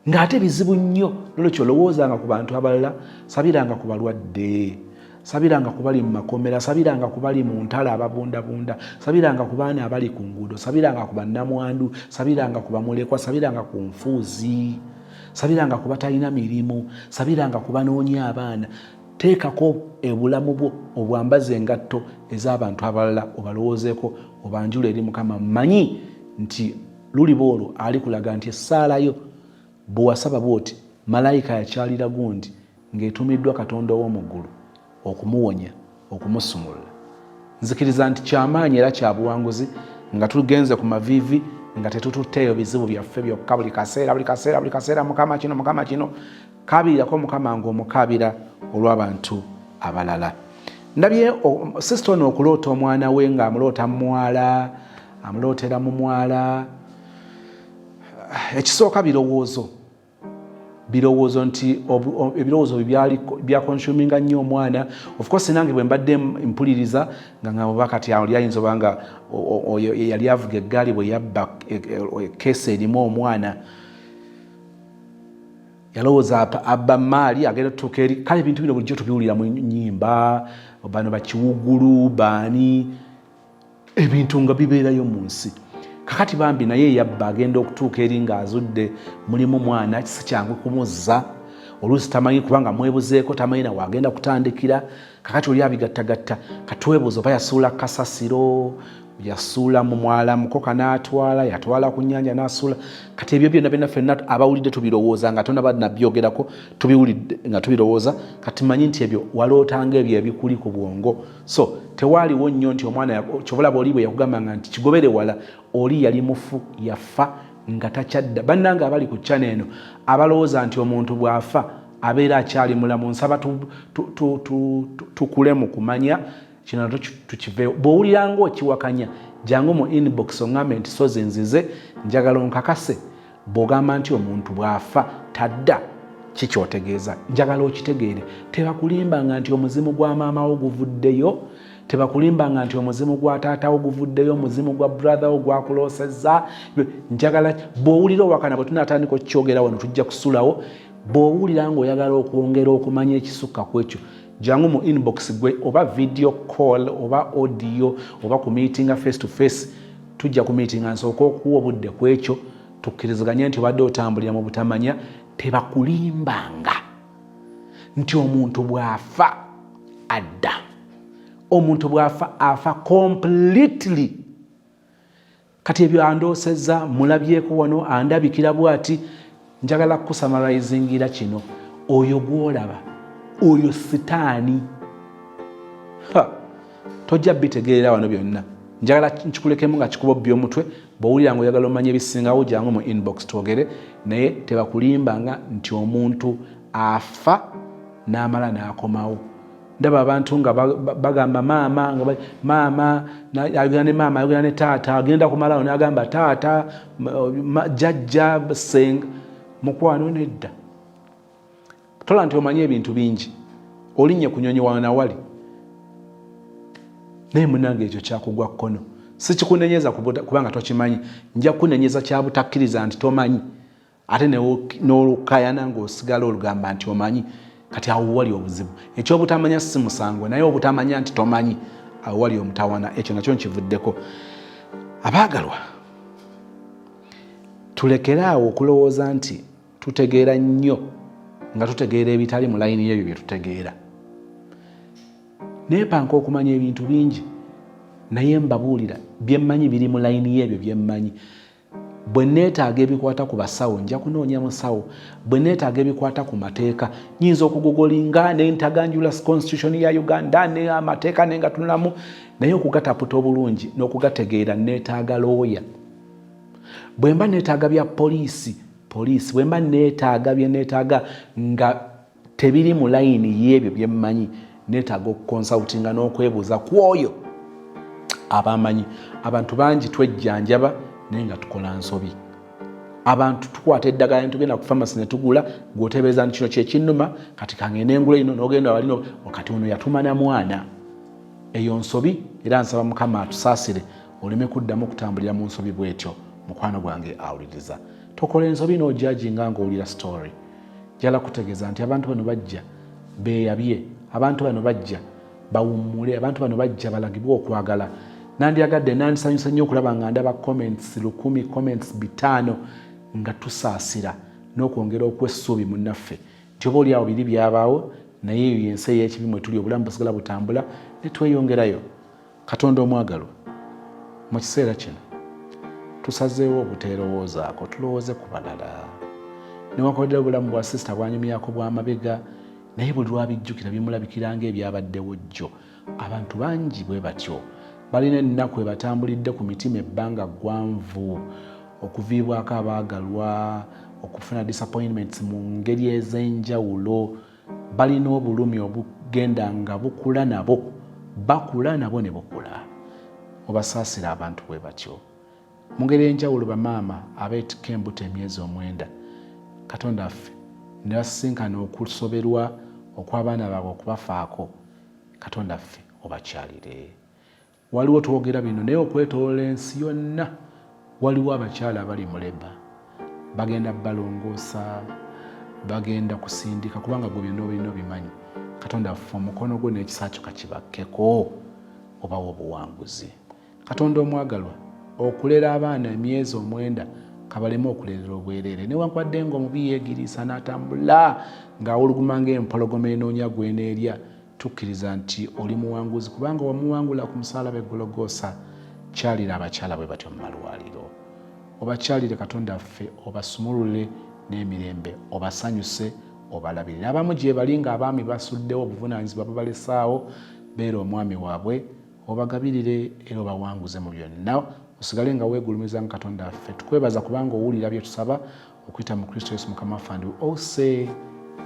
ng'ate bizibu nnyo. Lolo kyolowoozanga ku bantu abalala, sabiranga ku balwadde, sabiranga ku bali mu makomera, sabiranga ku bali mu ntala ababundabunda, sabiranga ku baana abali ku nguudo, sabiranga ku bannamwandu, sabiranga ku bamulekwa, sabiranga ku nfuuzi, sabiranga ku batalina mirimu, sabiranga ku banoonya abaana. Teekako ebulamu bwo obwambaze engatto ez'abantu abalala obalowoozeeko obanjula eri Mukama. Mmanyi nti luli boolwo ali kulaga nti essaalayo bwe wasaba bw'oti malayika yakyalira gundi ng'etumiddwa Katonda ow'omu ggulu okumuwonya, okumusumulula. Nzikiriza nti kyamaanyi era kya buwanguzi nga tugenze ku maviivi nga tetututteeyo bizibu byaffe byokka buli kaseera Mukama kino kabirirako Mukama ng'omukabira olw'abantu abalala. Ndabye sister ono okuloota omwana we ng'amuloota muwala, amulootera mu mwala. Ekisooka birowoozo. birowoozo nti ebirowoozo bya consuminga nnyo omwana. Of course nange bwe mbadde mpuliriza nga ngamba kati awo lyayinza oba nga yali avuga eggaali bwe yabba keesi erimu omwana yalowooza abba maali agenda tutuuka eri. Kale ebintu bino bulijjo tubiwulira mu nnyimba, bano bakiwuggulu baani, ebintu nga bibeerayo mu nsi. Kakati bambi naye yabba agenda okutuuka eri ng'azudde mulimu mwana, si kyangu kumuzza. Oluusi tamanyi kubanga mwebuzeeko, tamanyi nawe agenda kutandikira. Kakati oli abigattagatta, katwebuuza oba yasuula kasasiro, yasuula mu mwala mukoka n'atwala, yatwala ku nnyanja n'asuula. Kati ebyo byonna byonna ffenna abawulidde tubirowooza nga tonna bannabyogerako tubiwulidde nga tubirowooza. Kati manyi nti ebyo walootanga ebyo ebikuli ku bwongo. So tewaaliwo nnyo nti omwana kyobulaba oli bwe yakugambanga nti kigobere wala, oli yali mufu yafa nga takyadda. Bannange abali ku channel eno abalowooza nti omuntu bw'afa abeera akyali mulamu, nsaba tukule mu kumanya kino tukiveewo. Bw'owulira ng'okiwakanya jangu mu inbox oŋŋambe nti so zinzize njagala onkakase. Bw'ogamba nti omuntu bw'afa tadda, kikyotegeeza njagala okitegeere. Tebakulimbanga nti omuzimu gwa maama wo guvuddeyo, tebakulimbanga nti omuzimu gwa taata wo guvuddeyo, omuzimu gwa brother wo gwakuloosezza. Njagala bw'owulira owakana bwe tunaatandika okukyogera wano tujja kusulawo. Bw'owulira ng'oyagala okwongera okumanya ekisukka ku ekyo jangu mu inbox gwe, oba video call oba audio oba ku meeting face to face. Tujja ku meeting nsooka okuwa obudde ku ekyo tukkiriziganye nti obadde otambulira mu butamanya. Tebakulimbanga nti omuntu bw'afa adda. Omuntu bw'afa afa completely. Kati ebyo andoosezza mulabyeko wano andabikira bw'ati. Njagala kusamarizingira kino, oyo gw'olaba oyo sitaani. Tojja bitegeerera wano byonna. Njagala nkikulekemu nga kikuba by'omutwe. Bw'owulira ng'oyagala omanya ebisingawo jangu mu inbox twogere. Naye tebakulimbanga nti omuntu afa n'amala n'akomawo. Ndaba abantu nga bagamba maama ayogera ne maama, ayogera ne taata, agenda kumalawo n'agamba taata, jjajja, senga. Mukwano nedda. Tola nti omanye ebintu bingi. Olinnye kunyonyi wana wali. Naye munnange ekyo kyakugwa kkono. Si kikunenyeza kubanga tokimanyi. Nja kunenyeza kya butakkiriza nti tomanyi. Ate n'olukayana ng'osigala olugamba nti omanyi. Kati awo wali obuzibu. Ekyobutamanya si musango, naye obutamanya nti tomanyi awo wali omutawana. Ekyo nakyo nkivuddeko. Abaagalwa, tulekeraawo okulowooza nti tutegeera nnyo nga tutegeera ebitali mu layini y'ebyo bye tutegeera. Neepanka okumanya ebintu bingi, naye mbabuulira bye mmanyi biri mu layini y'ebyo bye mmanyi. Bwe neetaaga ebikwata ku basawo nja kunoonya musawo. Bwe neetaaga ebikwata ku mateeka nyinza okugogolinga ne ntaganjula constitution ya Uganda ne amateeka ne ngatunulamu, naye okugataputa obulungi n'okugategeera neetaaga looya. Bwe mba neetaaga bya poliisi, bwe mba neetaaga bye neetaaga nga tebiri mu layini y'ebyo bye mmanyi, neetaaga okukonsultinga n'okwebuuza ku oyo abamanyi. Abantu bangi twejjanjaba naye nga tukola nsobi. Abantu tukwata eddagala ne tugenda ku pharmacy ne tugula, gw'otebeeza nti kino kyekinnuma, kati kangende engula ino n'ogenda walino, kati ono yatuma na mwana. Eyo nsobi, era nsaba Mukama atusaasire oleme kuddamu kutambulira mu nsobi bw'etyo. Mukwano gwange awuliriza. Tokola ensobi n'ojjajinga ng'owulira story. Njala kutegeeza nti abantu bano bajja beeyabye, abantu bano bajja bawummule, abantu bano bajja balagibwe okwagala. Nandyagadde nandisanyusa nnyo okulaba nga ndaba comments 1,000, comments 5 nga tusaasira n'okwongera okwessuubi munnaffe nti oba oliawo biri byabaawo, naye eyo yensi ey'ekibi mwe tuli, obulamu busigala butambula ne tweyongerayo. Katonda omwagalwa, mu kiseera kino tusazeewo obuteerowoozaako, tulowooze ku balala. Newankubadde obulamu bwa sisita bwanyumyako bw'amabega, naye buli lwabijjukira bimulabikira ng'ebyabaddewo jjo. Abantu bangi bwe batyo balina ennaku ebatambulidde ku mitima ebbanga ggwanvu, okuviibwako abaagalwa, okufuna disappointments mu ngeri ez'enjawulo. Balina obulumi obugenda nga bukula nabo, bakula nabo ne bukula. Obasaasira abantu bwe batyo. Mu ngeri enjawulo bamaama abeetika embuto emyezi 9, Katonda affe ne basisinkana okusoberwa okw'abaana baabwe okubafaako. Katonda ffe obakyalire. Waliwo twogera bino naye okwetoloola ensi yonna waliwo abakyala abali mu leba bagenda balongoosa, bagenda kusindika, kubanga gwe byonna olina obimanyi. Katonda ffe omukono gwo n'ekisa kyo kakibakkeko obawa obuwanguzi. Katonda omwagalwa, okulera abaana emyezi 9 kabaleme okulerera obwereere, newankwadde ng'omubi yeegiriisa n'atambula ng'awuluguma ng'empologoma enoonya gweneerya, tukkiriza nti oli muwanguzi kubanga wamuwangula ku musaalaba Gologoosa. Kyalira abakyala bwe batyo mu malwaliro. Obakyalire Katonda ffe, obasumulule n'emirembe, obasanyuse, obalabirire. Abamu gye bali ng'abaami basuddewo obuvunaanyizibwa babalesaawo, beera omwami waabwe, obagabirire era obawanguze mu byonna. Osigale nga weegulumiza nga Katonda ffe. Tukwebaza kubanga owulira bye tusaba okuyita mu Kristo Yesu Mukama waffe, and we all say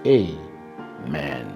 amen.